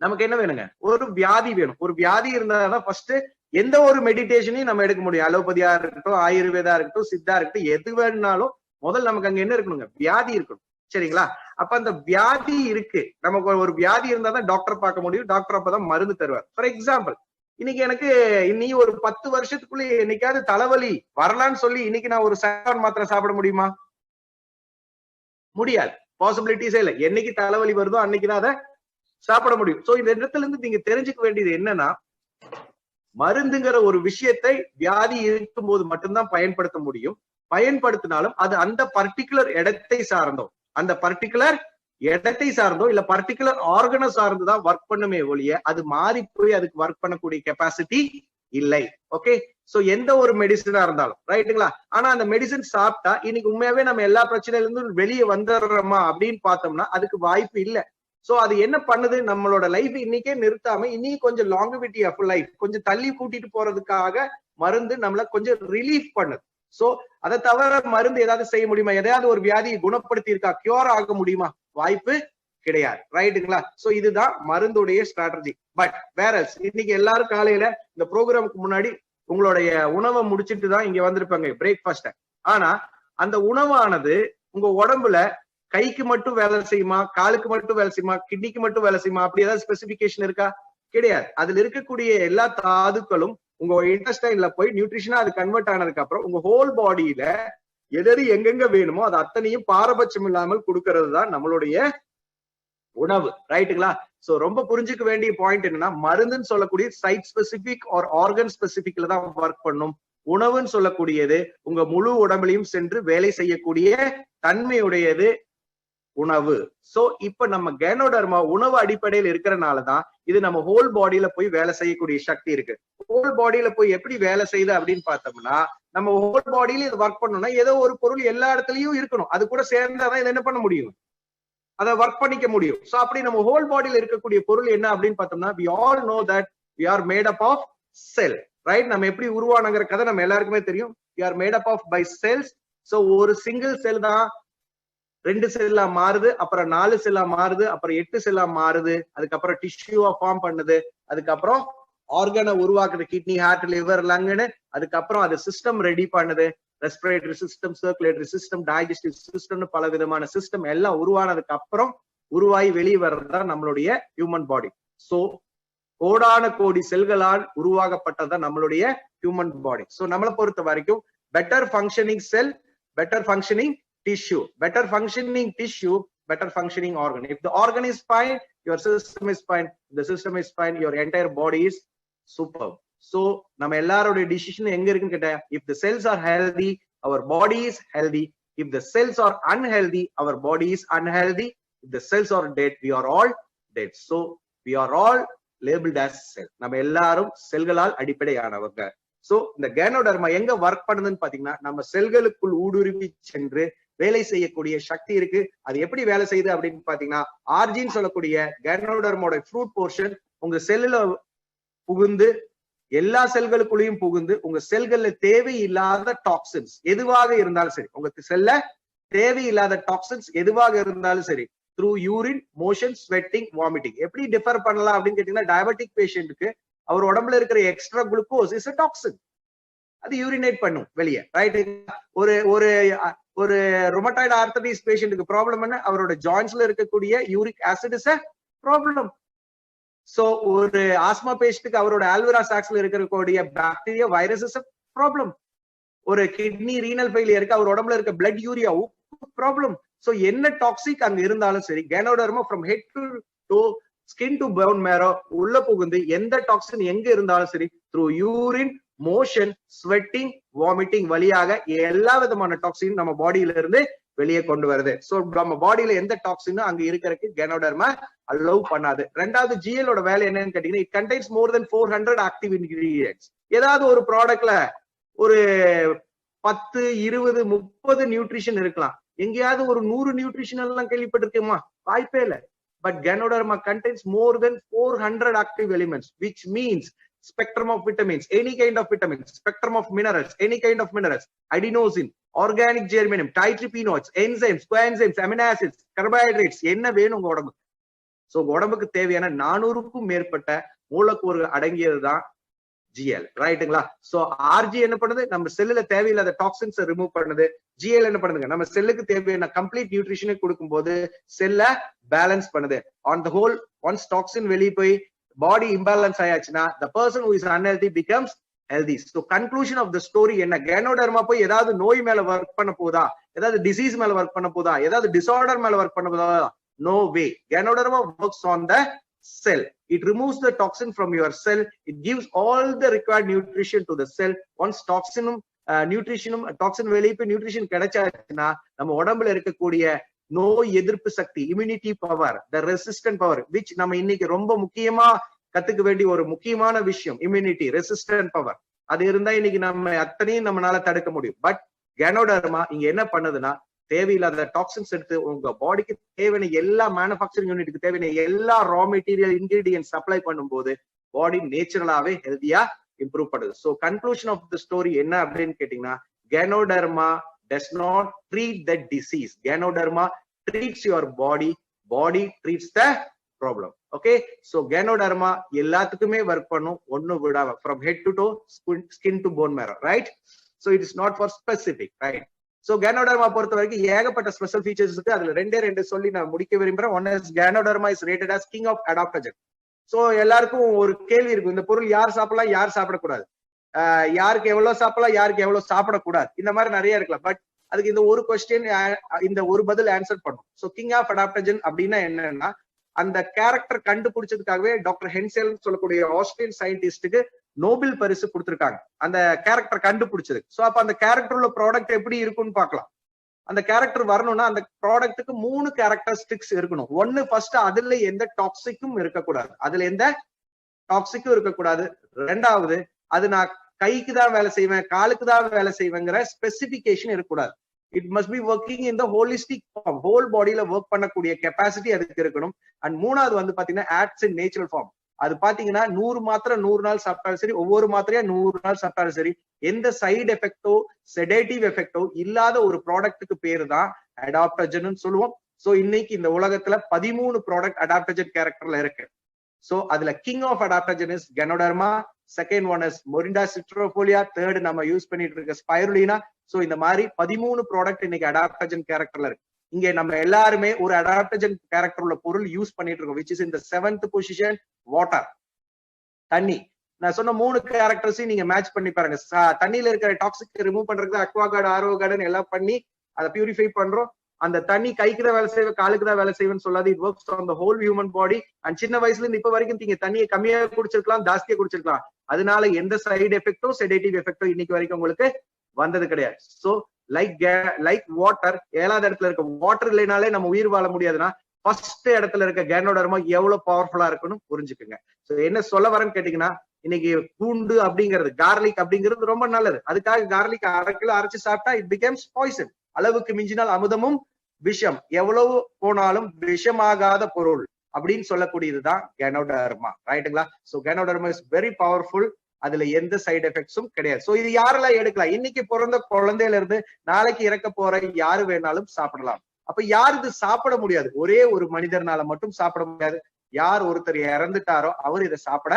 நமக்கு என்ன வேணுங்க? ஒரு வியாதி வேணும். ஒரு வியாதி இருந்தாதான் ஃபர்ஸ்ட் எந்த ஒரு மெடிடேஷனையும் நம்ம எடுக்க முடியும். அலோபதியா இருக்கட்டும், ஆயுர்வேதா இருக்கட்டும், சித்தா இருக்கட்டும், எது வேணும்னாலும் முதல்ல நமக்கு அங்க என்ன இருக்கணுங்க? வியாதி இருக்கணும். சரிங்களா? அப்ப அந்த வியாதி இருக்கு, நமக்கு ஒரு வியாதி இருந்தா தான் டாக்டர் பார்க்க முடியும். டாக்டர் அப்பதான் மருந்து தருவார். ஃபார் எக்ஸாம்பிள், இன்னைக்கு எனக்கு இன்னி ஒரு 10 வருஷத்துக்குள்ள என்னைக்காவது தலைவலி வரலான்னு சொல்லி இன்னைக்கு நான் ஒரு சாப்பாடு மாத்திரை சாப்பிட முடியுமா? முடியாது. பாசிபிலிட்டிஸே இல்லை. என்னைக்கு தலைவலி வருதோ அன்னைக்குதான் அதை சாப்பிட முடியும். சோ இந்த இடத்துல இருந்து நீங்க தெரிஞ்சுக்க வேண்டியது என்னன்னா, மருந்துங்கிற ஒரு விஷயத்தை வியாதி இருக்கும் போது மட்டும்தான் பயன்படுத்த முடியும். பயன்படுத்தினாலும் அது அந்த பர்டிகுலர் இடத்தை சார்ந்தோ, அந்த பர்டிகுலர் இடத்தை சார்ந்தோ இல்ல பர்டிகுலர் ஆர்கனை சார்ந்துதான் ஒர்க் பண்ணுமே ஒழிய அது மாறி போய் அதுக்கு ஒர்க் பண்ணக்கூடிய கெப்பாசிட்டி இல்லை. ஓகே, சோ எந்த ஒரு மெடிசனா இருந்தாலும் ரைட்டுங்களா? ஆனா அந்த மெடிசன் சாப்பிட்டா இன்னைக்கு உண்மையாவே நம்ம எல்லா பிரச்சனையில இருந்தும் வெளியே வந்துடுறோமா அப்படின்னு பார்த்தோம்னா அதுக்கு வாய்ப்பு இல்லை. சோ அது என்ன பண்ணுது? நம்மளோட லைஃப் இன்னைக்கே நிறுத்தாம இன்னைக்கு கொஞ்சம் லாங்குவிட்டி ஆஃப் லைஃப் கொஞ்சம் தள்ளி கூட்டிட்டு போறதுக்காக மருந்து நம்மள கொஞ்சம் ரிலீஃப் பண்ணுது. சோ அதை தவிர மருந்து ஏதாவது செய்ய முடியுமா? எதையாவது ஒரு வியாதியை குணப்படுத்தி இருக்கா, கியூர் ஆக முடியுமா? வாய்ப்பு கிடையாது. ரைட்டுங்களா? சோ இதுதான் மருந்துடைய ஸ்ட்ராட்டஜி. பட் வேற இன்னைக்கு எல்லாரும் காலையில இந்த ப்ரோக்ராமுக்கு முன்னாடி உங்களுடைய உணவை முடிச்சிட்டு தான் இங்க வந்திருப்பாங்க பிரேக்ஃபாஸ்ட். ஆனா அந்த உணவானது உங்க உடம்புல கைக்கு மட்டும் வேலை செய்யுமா, காலுக்கு மட்டும் வேலை செய்யுமா, கிட்னிக்கு மட்டும் வேலை செய்யுமா? அப்படி ஏதாவது ஸ்பெசிபிகேஷன் இருக்கா? கிடையாது. அதுல இருக்கக்கூடிய எல்லா தாதுக்களும் உங்க இன்டெஸ்டைன்ல போய் நியூட்ரிஷனா அது கன்வெர்ட் ஆனதுக்கு அப்புறம் உங்க ஹோல் பாடியில எது எங்கெங்க வேணுமோ அது அத்தனையும் பாரபட்சம் இல்லாமல் கொடுக்கறது தான் நம்மளுடைய உணவு. ரைட்டுங்களா? சோ ரொம்ப புரிஞ்சுக்க வேண்டிய பாயிண்ட் என்னன்னா, மருந்துன்னு சொல்லக்கூடிய சைட் ஸ்பெசிபிக் ஆர் ஆர்கன் ஸ்பெசிபிக்ல தான் ஒர்க் பண்ணும். உணவுன்னு சொல்லக்கூடியது உங்க முழு உடம்புலையும் சென்று வேலை செய்யக்கூடிய தன்மையுடையது உணவு. சோ இப்ப நம்ம கேனோடர்மா உணவு அடிப்படையில் இருக்கிறனாலதான் இது நம்ம ஹோல் பாடியில போய் வேலை செய்யக்கூடிய சக்தி இருக்கு. ஹோல் பாடியில போய் எப்படி வேலை செய்யுது அப்படின்னு பார்த்தோம்னா, நம்ம ஹோல் பாடியில இது ஒர்க் பண்ணணும்னா ஏதோ ஒரு பொருள் எல்லா இடத்துலயும் இருக்கணும். அது கூட சேர்ந்தாதான் இதை என்ன பண்ண முடியும், அதை ஒர்க் பண்ணிக்க முடியும். சோ அப்படி நம்ம ஹோல் பாடியில இருக்கக்கூடிய பொருள் என்ன அப்படின்னு பார்த்தோம்னா, we all know that we are made up of cell, right? நம்ம எப்படி உருவானங்கிற கதை நம்ம எல்லாருக்குமே தெரியும். we are made up of by cells. So ஒரு சிங்கிள் செல் தான் 2 செல்லா மாறுது, அப்புறம் 4 செல்லா மாறுது, அப்புறம் 8 செல்லா மாறுது, அதுக்கப்புறம் டிஷ்யூவா ஃபார்ம் பண்ணுது, அதுக்கப்புறம் ஆர்கனை உருவாக்குது, கிட்னி, ஹார்ட், லிவர், லங்னு, அதுக்கப்புறம் அது சிஸ்டம் ரெடி பண்ணுது, respiratory system, circulatory system, digestive சிஸ்டம்னு பல விதமான சிஸ்டம் எல்லாம் உருவானதுக்கு அப்புறம் உருவாகி வெளியே வர்றதுதான் நம்மளுடைய ஹியூமன் பாடி. சோ கோடான கோடி செல்களால் உருவாக்கப்பட்டதுதான் நம்மளுடைய ஹியூமன் பாடி. சோ நம்மளை பொறுத்த வரைக்கும் better functioning sell, better functioning tissue, better functioning tissue, better functioning organ. If the organ is fine, your system is fine. If the system is fine, your entire body is superb. So நம்ம எல்லாரோட decision எங்க இருக்குன்னு கேட்டா, if the cells are healthy, our body is healthy. If the cells are unhealthy, our body is unhealthy. If the cells are dead, we are all dead. So we are all labeled as cell. நம்ம எல்லாரும் செல்களால் அடிப்படையானவங்க. So இந்த ganoderma எங்க work பண்ணுதுன்னு பாத்தீங்கன்னா, நம்ம செல்களுக்குள் ஊடுருவி சென்று வேலை செய்யக்கூடிய சக்தி இருக்கு. அது எப்படி வேலை செய்யுது அப்படின்னு பாத்தீங்கன்னா, ஆர்ஜின்னு சொல்லக்கூடிய கேனோடர்மோட ஃப்ரூட் போர்ஷன் உங்க செல்லுல புகுந்து எல்லா செல்களுக்குள்ளேயும் புகுந்து உங்க செல்கள்ல தேவையில்லாத டாக்ஸின்ஸ் எதுவாக இருந்தாலும் சரி, உங்க செல்ல தேவையில்லாத டாக்ஸின்ஸ் எதுவாக இருந்தாலும் சரி, through urine, motion, sweating, vomiting. எப்படி டிஃபர் பண்ணலாம் அப்படின்னு கேட்டீங்கன்னா, டயபெட்டிக் பேஷண்ட்டுக்கு அவர் உடம்புல இருக்கிற extra glucose is a toxin. அது யூரினேட் பண்ணும் வெளியே, ரைட்? ஒரு ஒரு ஒரு ரொமட்டாய்டு ஆர்த்தரைட்டிஸ் பேஷண்ட்டுக்கு ப்ராப்ளம் என்ன, அவரோட ஜாயின்ஸ்ல இருக்கக்கூடிய uric acid is a problem. So ஒரு ஆஸ்மா பேஷண்ட்டுக்கு அவரோட ஆல்வரா சாக்ஸ்ல இருக்கக்கூடிய bacteria, virus is a problem. ஒரு கிட்னி, ரீனல் ஃபெயிலியருக்கு அவர் உடம்புல இருக்க பிளட் யூரியா ப்ராப்ளம். சோ என்ன டாக்ஸிக் அங்க இருந்தாலும் சரி, ganoderma from head to toe, skin to phone மேரோ உள்ள புகுந்து எந்த டாக்ஸின் எங்க இருந்தாலும் சரி, through urine, motion, sweating, vomiting வழியாக எல்லா விதமான டாக்ஸின் நம்ம பாடியில இருந்து வெளியே கொண்டு வருது. சோ நம்ம பாடியில எந்த டாக்ஸினும் அங்க இருக்கிறதுக்கு கேனோடர்மா அலோவ் பண்ணாது. ரெண்டாவது, ஜிஎலோட வேலை என்னன்னு கேட்டீங்கன்னா, it contains more then 400 active ingredients. ஏதாவது ஒரு ப்ராடக்ட்ல ஒரு 10, 20, 30 நியூட்ரிஷன் இருக்கலாம். எங்கேயாவது ஒரு 100 நியூட்ரிஷன் எல்லாம் கேள்விப்பட்டிருக்கோமா? வாய்ப்பே இல்லை. But Ganoderma contains more than 400 active elements, which means spectrum of vitamins, any kind of vitamins, spectrum of minerals, any kind of minerals, adenosine, organic germanium, triterpenoids, enzymes, coenzymes, amino acids, carbohydrates, என்ன வேணும் உங்க உடம்புக்கு. So உடம்புக்கு தேவையான 400க்கும் மேற்பட்ட மூலக்கூறுகள் அடங்கியதுதான் GL, ரைட்டுங்களா? So RG என்ன பண்ணுது, நம்ம செல்லுல தேவையில்லாத டாக்ஸின்ஸ் ரிமூவ் பண்ணுது. GL என்ன பண்ணுதுங்க, நம்ம செல்லுக்கு தேவையான கம்ப்ளீட் நியூட்ரிஷனை கொடுக்கும்போது செல்ல பேலன்ஸ் பண்ணுது. On the whole, once toxin வெளியே போய் பாடி imbalance ஆயாச்சுன்னா the person who is unhealthy becomes healthy. So conclusion of the story என்ன, கேனோடர்மா போய் ஏதாவது நோய் மேல ஒர்க் பண்ண போதா, ஏதாவது டிசீஸ் மேல ஒர்க் பண்ண போதா, ஏதாவது டிசார்டர் மேல ஒர்க் பண்ண போதா? No way. Ganoderma works on the cell. It removes the toxin from your cell. It gives all the required nutrition to the cell. Once toxin வெளியே போய் நியூட்ரிஷன் கிடைச்சாச்சுன்னா நம்ம உடம்புல இருக்கக்கூடிய நோய் எதிர்ப்பு சக்தி, immunity power, the resistant power, which நம்ம இன்னைக்கு ரொம்ப முக்கியமா கத்துக்க வேண்டிய ஒரு முக்கியமான விஷயம், இம்யூனிட்டி, ரெசிஸ்டன்ட் பவர். அது இருந்தா இன்னைக்கு நம்ம அத்தனையும் நம்மளால தடுக்க முடியும். பட் கேனோடர்மா இங்க என்ன பண்ணுதுன்னா, தேவையில்லாத டாக்ஸின்ஸ் எடுத்து உங்க பாடிக்கு தேவையான எல்லா மேனுஃபேக்சரிங் யூனிட்டுக்கு தேவையான எல்லா ரா மெட்டீரியல் இன்கிரீடியன்ட் சப்ளை பண்ணும்போது பாடி நேச்சுரலாவே ஹெல்தியா இம்ப்ரூவ் பண்ணுது. So conclusion of the story என்ன அப்படின்னு கேட்டீங்கன்னா, Ganoderma does not treat the disease. Ganoderma treats your body, body treats the problem. Okay, so Ganoderma எல்லாத்துக்குமே ஒர்க் பண்ணும், ஒண்ணு விடாம, from head to toe, skin to bone marrow, right? So it is not for specific, right? So Ganoderma பொறுத்த வரைக்கும் ஏகப்பட்ட special features இருக்கு. அதுல ரெண்டே சொல்லி நான் முடிக்க விரும்புறேன். One is Ganoderma is rated as king of adaptogen. So எல்லாருக்கும் ஒரு கேள்வி இருக்கும், இந்த பொருள் யார் சாப்பிடலாம், யார் சாப்பிடக்கூடாது, யாருக்கு எவ்வளவு சாப்பிடலாம், யாருக்கு எவ்வளவு சாப்பிடக்கூடாது, இந்த மாதிரி நிறைய இருக்கலாம். பட் அதுக்கு இந்த ஒரு கொஸ்டின், இந்த ஒரு பதில் ஆன்சர் பண்ணும். ஸோ கிங் ஆஃப் அடாப்டஜன் அப்படின்னா என்னன்னா, அந்த கேரக்டர் கண்டுபிடிச்சதுக்காகவே டாக்டர் ஹென்செல் சொல்லக்கூடிய ஆஸ்திரியன் சயின்டிஸ்டுக்கு நோபல் பரிசு கொடுத்திருக்காங்க, அந்த கேரக்டர் கண்டுபிடிச்சது. ஸோ அப்ப அந்த கேரக்டர் உள்ள ப்ராடக்ட் எப்படி இருக்கும்னு பார்க்கலாம். அந்த கேரக்டர் வரணும்னா அந்த ப்ராடக்ட்டுக்கு 3 கேரக்டரிஸ்டிக்ஸ் இருக்கணும். ஒன்னு, ஃபர்ஸ்ட் அதுல எந்த டாக்ஸிக்கும் இருக்கக்கூடாது, அதுல எந்த டாக்ஸிக்கும் இருக்கக்கூடாது. ரெண்டாவது, அது நான் கைக்கு தான் வேலை செய்வேன், காலுக்கு தான் வேலை செய்வேங்கிற ஸ்பெசிபிகேஷன் இருக்கக்கூடாது. It must be working in the holistic form, whole பாடியில ஒர்க் பண்ணக்கூடிய கெப்பாசிட்டி அதுக்கு இருக்கணும். அண்ட் மூணாவது வந்து பாத்தீங்கன்னா ஆக்ட்ஸ் இன் நேச்சுரல் ஃபார்ம். அது பாத்தீங்கன்னா 100 மாத்திரை 100 நாள் சாப்பிட்டாலும் சரி, ஒவ்வொரு மாத்திரையா 100 நாள் சாப்பிட்டாலும் சரி, எந்த சைடு எஃபெக்டோ செடேட்டிவ் எஃபெக்டோ இல்லாத ஒரு ப்ராடக்ட்டுக்கு பேரு தான் அடாப்டஜன் சொல்லுவோம். சோ இன்னைக்கு இந்த உலகத்துல 13 ப்ராடக்ட் அடாப்டஜன் கேரக்டர்ல இருக்கு. சோ அதுல king of adaptogen is Ganoderma, second one is Morinda citrifolia, third நம்ம யூஸ் பண்ணிட்டு இருக்க ஸ்பைருலினா. சோ இந்த மாதிரி 13 ப்ராடக்ட் இன்னைக்கு அடாப்டஜன் கேரக்டர்ல இருக்கு. இங்க நம்ம எல்லாருமே ஒரு அடாப்டஜன் கேரக்டர் உள்ள பொருள் யூஸ் பண்ணிட்டு இருக்கோம், which is in the 7th position, water, தண்ணி. நான் சொன்ன 3 கேரக்டர்ஸையும் நீங்க மேட்ச் பண்ணி பாருங்க. தண்ணியில இருக்கிற டாக்ஸிக் ரிமூவ் பண்றதுக்கு அக்வாகார்டு, ஆர்வோகார்டு எல்லாம் பண்ணி அதை பியூரிஃபை பண்றோம். அந்த தண்ணி கைக்கு தான் வேலை செய்வேன், காலுக்கு தான் வேலை செய்வேன்னு சொல்லாது. It works on the whole human body. And சின்ன வயசுல இருந்து இப்ப வரைக்கும் நீங்க தண்ணியை கம்மியா குடிச்சிருக்கலாம், ஜாஸ்தியா குடிச்சிருக்கலாம், அதனால எந்த சைடு எஃபெக்டோ செடேட்டிவ் எஃபெக்டோ இன்னைக்கு வரைக்கும் உங்களுக்கு வந்தது கிடையாது. சோ லைக் வாட்டர், 7வது இடத்துல இருக்க வாட்டர் இல்லைனாலே நம்ம உயிர் வாழ முடியாதுன்னா, ஃபர்ஸ்ட் இடத்துல இருக்க கேனோடர்மா எவ்வளவு பவர்ஃபுல்லா இருக்குன்னு புரிஞ்சுக்குங்க. சோ என்ன சொல்ல வரேன்னு கேட்டீங்கன்னா, இன்னைக்கு பூண்டு அப்படிங்கிறது, கார்லிக் அப்படிங்கிறது ரொம்ப நல்லது. அதுக்காக கார்லிக் 1/2 கிலோ அரைச்சு சாப்பிட்டா இட் பிகம்ஸ் பாய்சன். அளவுக்கு மிஞ்சினால் அமுதமும் விஷம், எவ்வளவு போனாலும் விஷமாகாத பொருள் அப்படின்னு சொல்லக்கூடியதுதான் கனோடர்மா, ரைட்டுங்களா? சோ கனோடர்மா இஸ் வெரி பவர்ஃபுல், அதுல எந்த சைடு எஃபெக்ட்ஸும் கிடையாது. சோ இது யாரெல்லாம் எடுக்கலாம்? இன்னைக்கு பிறந்த குழந்தையில இருந்து நாளைக்கு இறக்க போற யாரு வேணாலும் சாப்பிடலாம். அப்ப யார் இது சாப்பிட முடியாது? ஒரே ஒரு மனிதர்னால மட்டும் சாப்பிட முடியாது. யார் ஒருத்தர் இறந்துட்டாரோ அவர் இதை சாப்பிட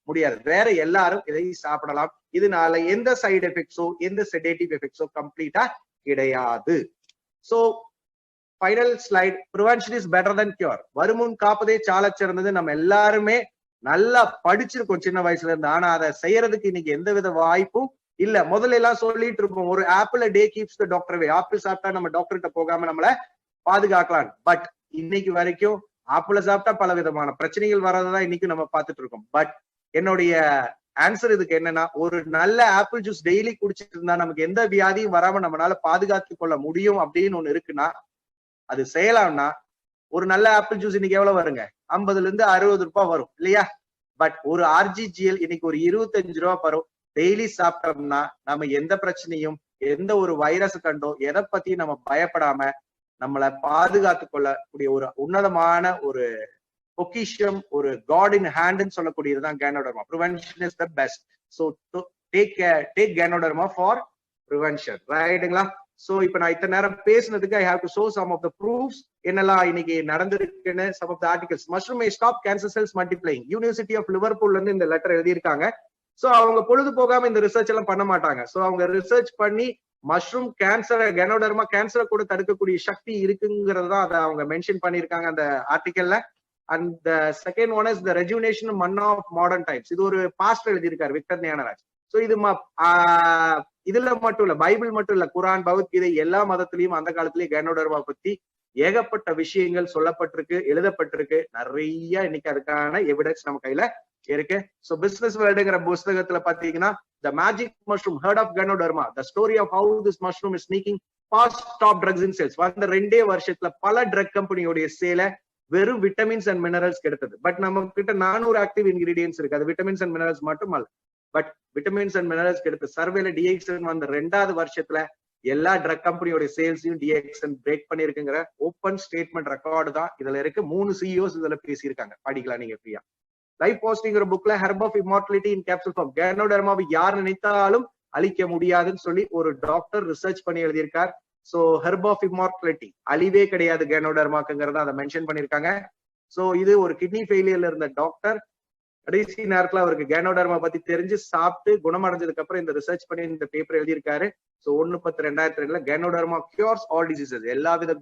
முடியாது, வேற எல்லாரும் இதை சாப்பிடலாம். இதனால எந்த சைடு எஃபெக்ட்ஸோ எந்த செடேட்டிவ் எஃபெக்ட்ஸோ கம்ப்ளீட்டா கிடையாது. So final slide, prevention is better than cure. வருமுன் காப்பதே சால சிறந்தது. நம்ம எல்லாருமே நல்லா படிச்சிருக்கோம் சின்ன வயசுல இருந்து, ஆனா அதை செய்யறதுக்கு இன்னைக்கு எந்தவித வாய்ப்பும் இல்ல. முதல்ல எல்லாம் சொல்லிட்டு இருப்போம், ஒரு apple day keeps the doctor way, apple சாப்பிட்டா நம்ம டாக்டர்கிட்ட போகாம நம்மள பாதுகாக்கலாம். பட் இன்னைக்கு வரைக்கும் ஆப்பிள சாப்பிட்டா பல விதமான பிரச்சனைகள் வர்றதான் இன்னைக்கு நம்ம பார்த்துட்டு இருக்கோம். பட் என்னுடைய ஆன்சர் இதுக்கு என்னன்னா, ஒரு நல்ல ஆப்பிள் ஜூஸ் டெய்லி குடிச்சிட்டு இருந்தா நமக்கு எந்த வியாதியும் வராம நம்மளால பாதுகாத்து கொள்ள முடியும் அப்படின்னு ஒண்ணு இருக்குன்னா அது செய்யலாம்னா, ஒரு நல்ல ஆப்பிள் ஜூஸ் இன்னைக்கு எவ்வளவு வருங்க? 50 இருந்து 60 ரூபாய் வரும் இல்லையா? பட் ஒரு RGGL இன்னைக்கு ஒரு 25 ரூபாய் வரும். டெய்லி சாப்பிட்டோம்னா நம்ம எந்த பிரச்சனையும், எந்த ஒரு வைரஸ் கண்டோ எதை பத்தியும் நம்ம பயப்படாம நம்மளை பாதுகாத்து கொள்ளக்கூடிய ஒரு உன்னதமான ஒரு பொக்கிஷம், ஒரு காட் இன் ஹேண்ட்னு சொல்லக்கூடியதுதான் Ganoderma. Prevention is the best. So take Ganoderma for prevention, ரைட்டுங்களா? சோ இப்ப நான் இத்தனை நேரம் பேசினதுக்கு I have to show some of the proofs என்னெல்லாம் இன்னைக்கு நடந்திருக்குன்னு. Some of the articles. Mushroom may stop cancer cells multiplying. University of லிவர்பூல்ல இருந்து இந்த லெட்டர் எழுதியிருக்காங்க. சோ அவங்க பொழுது போகாம இந்த ரிசர்ச் எல்லாம் பண்ண மாட்டாங்க. சோ அவங்க ரிசர்ச் பண்ணி மஷ்ரூம் கேன்சர், கேனோடர்மா கேன்சரை கூட தடுக்கக்கூடிய சக்தி இருக்குங்கிறது தான் அதை அவங்க மென்ஷன் பண்ணியிருக்காங்க அந்த ஆர்டிகல்ல. And the second one is the rejuvenation man of modern times. இது ஒரு பாஸ்டர் எழுதியிருக்காரு, விக்டர் ஞானராஜ். சோ இது இதுல மட்டும் இல்ல, பைபிள் மட்டும் இல்ல, குரான், பகவத்கீதை எல்லா மதத்திலையும் அந்த காலத்திலேயே கேனோடர்மா பத்தி ஏகப்பட்ட விஷயங்கள் சொல்லப்பட்டிருக்கு, எழுதப்பட்டிருக்கு. நிறைய இன்னைக்கு அதுக்கான எவிடன்ஸ் நம்ம கையில இருக்கு. சோ பிசினஸ் வேர்ல்டுங்கிற புஸ்தகத்துல பாத்தீங்கன்னா the magic mushroom, heart of Ganoderma, the story of how this mushroom is sneaking past top drugs in sales. வந்த 2 வருஷத்துல பல ட்ரக் கம்பெனியோடைய சேலை வெறும் விட்டமின்ஸ் அண்ட் மினரல்ஸ் கிடைத்தது. பட் நம்ம கிட்ட 400 ஆக்டிவ் இன்கிரீடியன்ஸ் இருக்கு. அது விட்டமின்ஸ் அண்ட் மினரல்ஸ் மட்டும் அல்ல. பட் விட்டமின்ஸ் அண்ட் மினரல்ஸ் கிடைத்த சர்வேல டிஎக்ஸ்என் வந்த 2வது வருஷத்துல எல்லா ட்ரக் கம்பெனியோட சேல்ஸையும் டிஎக்ஸ்என் பிரேக் பண்ணிருக்குங்கிற ஓப்பன் ஸ்டேட்மெண்ட் ரெக்கார்டு தான் இதுல இருக்கு. 3 சிஇஓஸ் இதுல பேசியிருக்காங்க, படிக்கலாம் நீங்க ஃப்ரீயா. லைஃப் போஸ்டிங்கிற புக்ல herb of immortality in capsule form, கேனோடர்மாவை யார் நினைத்தாலும் அழிக்க முடியாதுன்னு சொல்லி ஒரு டாக்டர் ரிசர்ச் பண்ணி எழுதியிருக்கார். சோ ஹெர்ப் ஆஃப் இம்மார்டலிட்டி, அழிவே கிடையாது கேனோடர்மாக்குங்கிறத அதை மென்ஷன் பண்ணிருக்காங்க. சோ இது ஒரு கிட்னி ஃபெயிலியர்ல இருந்த டாக்டர் கடைசி நேரத்துல அவருக்கு கேனோடர்மா பத்தி தெரிஞ்சு சாப்பிட்டு குணமடைஞ்சதுக்கு அப்புறம் இந்த ரிசர்ச் பண்ணி இந்த பேப்பர் எழுதியிருக்காரு. So 1/10/2002 Ganoderma cures all diseases, எல்லா வித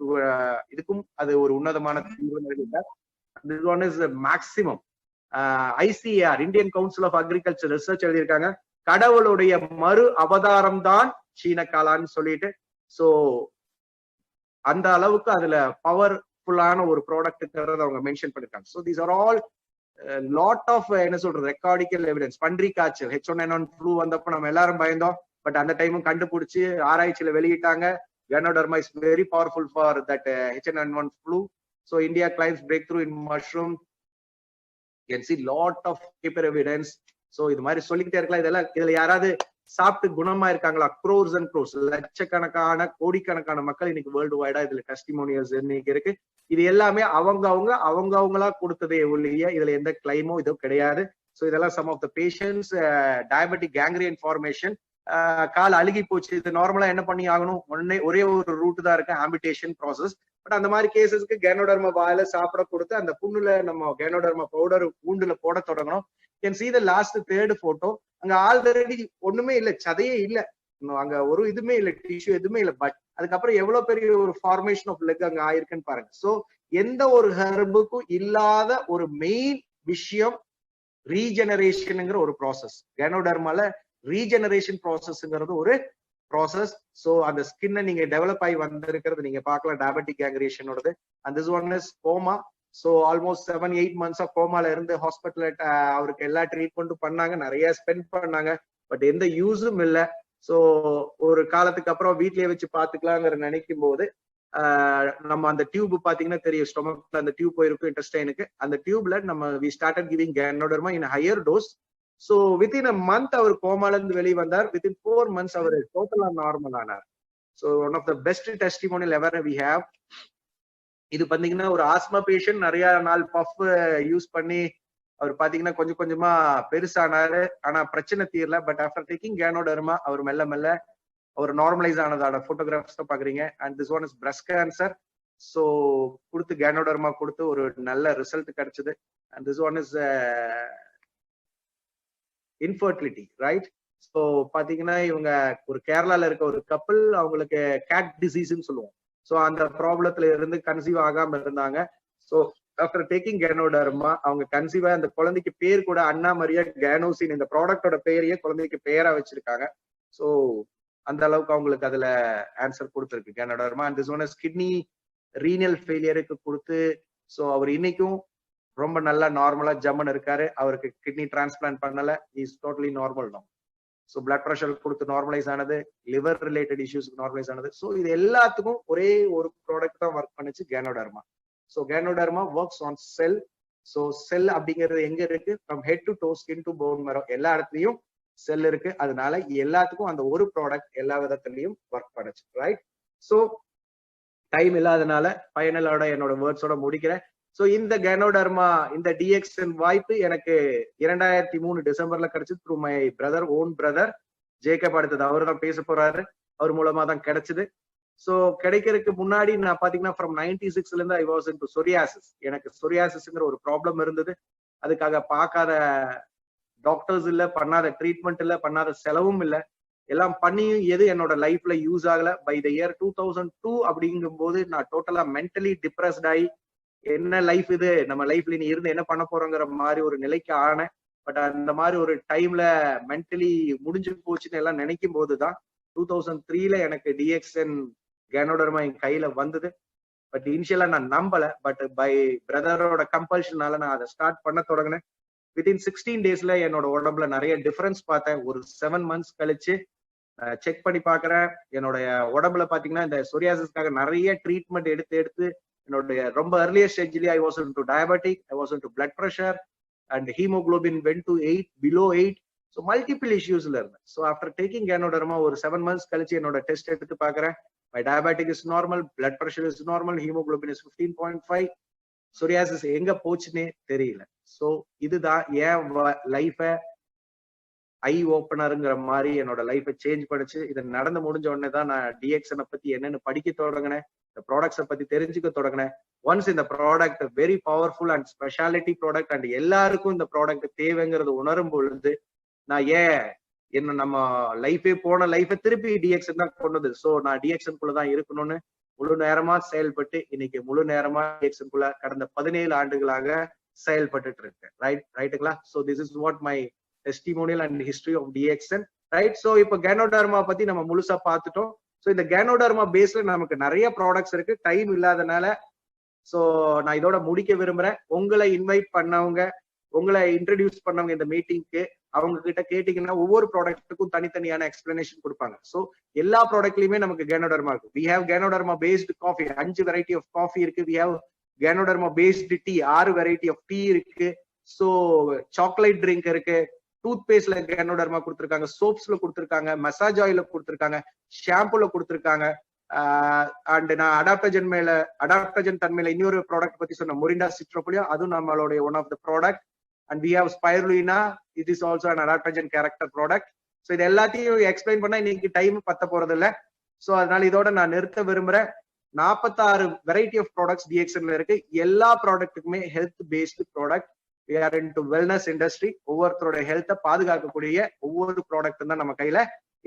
இதுக்கும் அது ஒரு உன்னதமான maximum. ICAR, Indian council of agriculture research எழுதியிருக்காங்க. கடவுளுடைய மறு அவதாரம் தான் சீன காளான்னு சொல்லிட்டு. சோ அந்த அளவுக்கு அதுல பவர்ஃபுல்லான ஒரு ப்ராடக்ட் அவங்க மென்ஷன் பண்ணிருக்காங்க. So these are all lot of என்ன சொல்றது ரெக்கார்டிக்கல் எவிடன்ஸ். பன்றி காய்ச்சல் H1N1 ஃப்ளூ வந்தப்ப நம்ம எல்லாரும் பயந்தோம். பட் அந்த டைமும் கண்டுபிடிச்சு ஆராய்ச்சியில வெளியிட்டாங்க. Ganoderma is very powerful for that H1N1 flu. So India claims breakthrough in mushroom. You can see lot of paper evidence. So இது மாதிரி சொல்லிக்கிட்டே இருக்கலாம். இதெல்லாம் இதுல யாராவது சாப்பிட்டு குணமா இருக்காங்களா? க்ரோர்ஸ் அண்ட் க்ரோர்ஸ், லட்சக்கணக்கான கோடிக்கணக்கான மக்கள் இன்னைக்கு வேர்ல்டு வைடா இதுல டெஸ்டிமோனியல்ஸ் இன்னைக்கு இருக்கு. இது எல்லாமே அவங்களா கொடுத்ததே ஒழிய இதுல எந்த கிளைமோ இதோ கிடையாது. சோ இதெல்லாம் some of the patients. Diabetic gangrene formation, கால் அழுகி போச்சு, இது நார்மலா என்ன பண்ணி ஆகணும்? ஒரே ஒரு ரூட் தான் இருக்கு, ஆம்பிடேஷன் ப்ராசஸ். பட் அந்த மாதிரி கேசஸ்க்கு கேனோடர்மா வாயில சாப்பிட கொடுத்து அந்த புண்ணுல நம்ம கேனோடர்மா பவுடர் ஊண்டுல போட தொடங்கணும். Can see the last 3rd photo. அங்க ஆல்ரெடி ஒண்ணுமே இல்ல, சதையே இல்ல, அங்க ஒரு இதுமே இல்ல, டிஷ்யூ எதுவுமே இல்ல. பட் அதுக்கப்புறம் எவ்வளவு பெரிய ஒரு ஃபார்மேஷன் ஆஃப் லெக் அங்க ஆயிருக்குன்னு பாருங்க. சோ எந்த ஒரு ஹெர்புக்கும் இல்லாத ஒரு மெயின் விஷயம் ரீஜெனரேஷன்ங்கிற ஒரு ப்ராசஸ். கேனோடர்மால ரீஜெனரேஷன் ப்ராசஸ்ங்கிறது ஒரு ப்ராசஸ். சோ அந்த ஸ்கின்னை நீங்க டெவலப் ஆகி வந்திருக்கிறது நீங்க பார்க்கலாம், டயபெட்டிக் கேங்க்ரியேஷனோடது. And this one is coma. So almost 7-8 months கோமால இருந்து ஹாஸ்பிட்டல் அவருக்கு எல்லா ட்ரீட்மெண்ட்டும் பண்ணாங்க, நிறைய ஸ்பெண்ட் பண்ணாங்க. பட் எந்த யூஸும் இல்லை. சோ ஒரு காலத்துக்கு அப்புறம் வீட்லயே வச்சு பாத்துக்கலாங்கிற நினைக்கும் போது நம்ம அந்த டியூப் பாத்தீங்கன்னா தெரியும், ஸ்டொமக்ல அந்த டியூப் போயிருக்கும் இன்டெஸ்டைனுக்கு. அந்த டியூப்ல நம்ம we started giving Ganoderma in higher dose. So within a month அவர் கோமால இருந்து வெளியே வந்தார். வித்தின் 4 months அவர் டோட்டலா நார்மல் ஆனார். So one of the best testimonial ever we have. இது பாத்தீங்கன்னா ஒரு ஆஸ்மா பேஷண்ட், நிறைய நாள் பஃப் யூஸ் பண்ணி அவர் பாத்தீங்கன்னா கொஞ்சம் கொஞ்சமா பெருசானாரு. ஆனா பிரச்சனை தீரல. பட் ஆஃப்டர் டேக்கிங் கேனோடர்மா அவர் மெல்ல மெல்ல அவர் நார்மலைஸ் ஆனதோட போட்டோகிராஃப்ஸ் தான் பாக்குறீங்க. And this one is breast cancer. So கொடுத்து கேனோடர்மா கொடுத்து ஒரு நல்ல ரிசல்ட் கிடைச்சது. And this one is infertility, right? So பாத்தீங்கன்னா இவங்க ஒரு கேரளால இருக்க ஒரு கப்பல், அவங்களுக்கு கேட் டிசீஸ்ன்னு சொல்லுவோம். ஸோ அந்த ப்ராப்ளத்துல இருந்து கன்சீவ் ஆகாம இருந்தாங்க. ஸோ ஆஃப்டர் டேக்கிங் கேனோடர்மா அவங்க கன்சீவ் ஆகி அந்த குழந்தைக்கு பேர் கூட அண்ணா மரியா கேனோசின், இந்த ப்ராடக்டோட பேரையே குழந்தைக்கு பேரா வச்சிருக்காங்க. ஸோ அந்த அளவுக்கு அவங்களுக்கு அதுல ஆன்சர் கொடுத்துருக்கு Ganoderma. And this one is kidney renal ஃபெயிலியருக்கு கொடுத்து. ஸோ அவர் இன்னைக்கும் ரொம்ப நல்லா நார்மலா ஜம்மன் இருக்காரு. அவருக்கு கிட்னி டிரான்ஸ்பிளான்ட் பண்ணல, is totally normal no. So blood pressure கொடுத்து நார்மலைஸ் ஆனது, லிவர் ரிலேட்டட் இஷ்யூஸ்க்கு நார்மலைஸ் ஆனது. ஸோ இது எல்லாத்துக்கும் ஒரே ஒரு ப்ராடக்ட் தான் ஒர்க் பண்ணுச்சு, Ganoderma. So Ganoderma works on cell. So cell அப்படிங்கிறது எங்க இருக்கு? From head to toe, skin to bone marrow, எல்லா இடத்துலயும் செல் இருக்கு. அதனால எல்லாத்துக்கும் அந்த ஒரு ப்ராடக்ட் எல்லா விதத்துலயும் ஒர்க் பண்ணுச்சு, ரைட்? ஸோ டைம் இல்லாதனால ஃபைனலோட என்னோட வேர்ட்ஸோட முடிக்கிறேன். ஸோ இந்த கேனோடர்மா இந்த டிஎக்ஸ்என் வாய்ப்பு எனக்கு 2003 டிசம்பர்ல கிடைச்சது through my brother, own brother Jacob. அடுத்தது அவர் தான் பேச போறாரு, அவர் மூலமா தான் கிடைச்சது. ஸோ கிடைக்கிறதுக்கு முன்னாடி நான் பாத்தீங்கன்னா ஃப்ரம் 96 இருந்து ஐ வாஸ் இன்டு சொரியாசிஸ். எனக்கு சொரியாசிஸ்ங்கிற ஒரு ப்ராப்ளம் இருந்தது. அதுக்காக பார்க்காத டாக்டர்ஸ் இல்ல, பண்ணாத ட்ரீட்மெண்ட் இல்ல, பண்ணாத செலவும் இல்ல. எல்லாம் பண்ணியும் எது என்னோட லைஃப்ல யூஸ் ஆகல. பை த இயர் 2002 அப்படிங்கும் போது நான் டோட்டலா மென்டலி டிப்ரெஸ்ட் ஆகி, என்ன லைஃப் இது, நம்ம லைஃப்ல நீ இருந்து என்ன பண்ண போறோங்கிற மாதிரி ஒரு நிலைக்கு ஆனேன். பட் அந்த மாதிரி ஒரு டைம்ல மென்டலி முடிஞ்சு போச்சுன்னு எல்லாம் நினைக்கும் போதுதான் 2003ல எனக்கு டிஎக்ஸ்என் கேனோடர்மா என் கையில வந்தது. பட் இனிஷியலா நான் நம்பல. பட் பை பிரதரோட கம்பல்ஷனால நான் அதை ஸ்டார்ட் பண்ண தொடங்கினேன். வித்தின் 16 டேஸ்ல என்னோட உடம்புல நிறைய டிஃபரன்ஸ் பார்த்தேன். ஒரு 7 months கழிச்சு செக் பண்ணி பாக்குறேன். என்னோட உடம்புல பாத்தீங்கன்னா இந்த சொரியாசிஸ்க்காக நிறைய ட்ரீட்மெண்ட் எடுத்து என்னோட ரொம்ப earlier ஸ்டேஜ்லயே I was into diabetic, I was into blood pressure and haemoglobin went to 8, below 8. So multiple இஷ்யூஸ்ல இருந்தேன். ஸோ ஆஃப்டர் டேக்கிங் கேனோடர்மா ஒரு 7 months கழிச்சு என்னோட டெஸ்ட் எடுத்து பாக்குறேன். My diabetic is normal, blood pressure is normal, haemoglobin is 15.5. Psoriasis எங்க போச்சுன்னே தெரியல. ஸோ இதுதான் என் லைஃப ஐ ஓப்பனருங்கிற மாதிரி என்னோட லைஃபை சேஞ்ச் பண்ணிச்சு. இது நடந்து முடிஞ்ச உடனே தான் நான் டிஎக்ஸ்என் பத்தி என்னன்னு படிக்க தொடங்கினேன், இந்த ப்ராடக்ட்ஸை பத்தி தெரிஞ்சுக்க தொடங்கினேன். ஒன்ஸ் இந்த product very powerful and speciality product and எல்லாருக்கும் இந்த ப்ராடக்ட் தேவைங்கிறது உணரும் பொழுது நான் என்ன நம்ம லைஃபே போன லைஃபை திருப்பி டிஎக்ஸ்என் தான் கொண்டது. ஸோ நான் டிஎக்ஸ்என் குள்ள தான் இருக்கணும்னு முழு நேரமா செயல்பட்டு இன்னைக்கு முழு நேரமா டிஎக்ஸ்என் குள்ள கடந்த 17 ஆண்டுகளாக செயல்பட்டு இருக்கேன். ரைட்டுங்களா? So this is what my testimonial and history of DXN. Right. So இப்போ கேனோடர்மா பத்தி நம்ம முழுசா பார்த்துட்டோம். ஸோ இந்த கேனோடர்மா பேஸ்ல நமக்கு நிறைய ப்ராடக்ட்ஸ் இருக்கு. டைம் இல்லாதனால ஸோ நான் இதோட முடிக்க விரும்புறேன். உங்களை இன்வைட் பண்ணவங்க, உங்களை இன்ட்ரடியூஸ் பண்ணவங்க இந்த மீட்டிங்க்கு, அவங்க கிட்ட கேட்டீங்கன்னா ஒவ்வொரு ப்ராடக்ட்டுக்கும் தனித்தனியான எக்ஸ்பிளனேஷன் கொடுப்பாங்க. ஸோ எல்லா ப்ராடக்ட்லயுமே நமக்கு கேனோடர்மா இருக்கு. We have Ganoderma based coffee, 5 variety of coffee இருக்கு. We have Ganoderma based tea, 6 variety of tea இருக்கு. ஸோ சாக்லேட் ட்ரிங்க் இருக்கு, டூத் பேஸ்ட்ல கேனோடர்மா கொடுத்துருக்காங்க, சோப்ஸ்ல கொடுத்துருக்காங்க, மசாஜ் ஆயில கொடுத்துருக்காங்க, ஷாம்புல கொடுத்துருக்காங்க. அண்ட் நான் அடாப்டஜன் தன்மையில இன்னொரு ப்ராடக்ட் பத்தி சொன்ன மொரிண்டா சிட்ரோபோலியா, அதுவும் நம்மளுடைய one of the product. And we have spirulina, it is also an adaptogen character product. So இது எல்லாத்தையும் எக்ஸ்பிளைன் பண்ணா இன்னைக்கு டைம் பத்த போறது இல்லை. ஸோ அதனால இதோட நான் நிறுத்த விரும்புறேன். 46 வெரைட்டி ஆஃப் ப்ராடக்ட்ஸ் டிஎக்ஸ்என்ல இருக்கு. எல்லா ப்ராடக்ட்டுக்குமே health based product. We are into wellness industry. ஒவ்வொருத்தரோட ஹெல்த்தை பாதுகாக்கக்கூடிய ஒவ்வொரு ப்ராடக்ட் தான் நம்ம கையில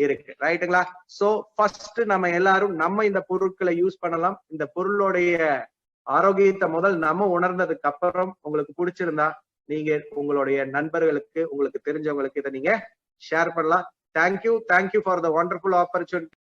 இருக்கு. ரைட்டுங்களா? சோ ஃபர்ஸ்ட் நம்ம எல்லாரும் நம்ம இந்த பொருட்களை யூஸ் பண்ணலாம். இந்த பொருளுடைய ஆரோக்கியத்தை முதல் நம்ம உணர்ந்ததுக்கு அப்புறம் உங்களுக்கு பிடிச்சிருந்தா நீங்க உங்களுடைய நண்பர்களுக்கு, உங்களுக்கு தெரிஞ்சவங்களுக்கு இதை நீங்க ஷேர் பண்ணலாம். Thank you for the wonderful opportunity.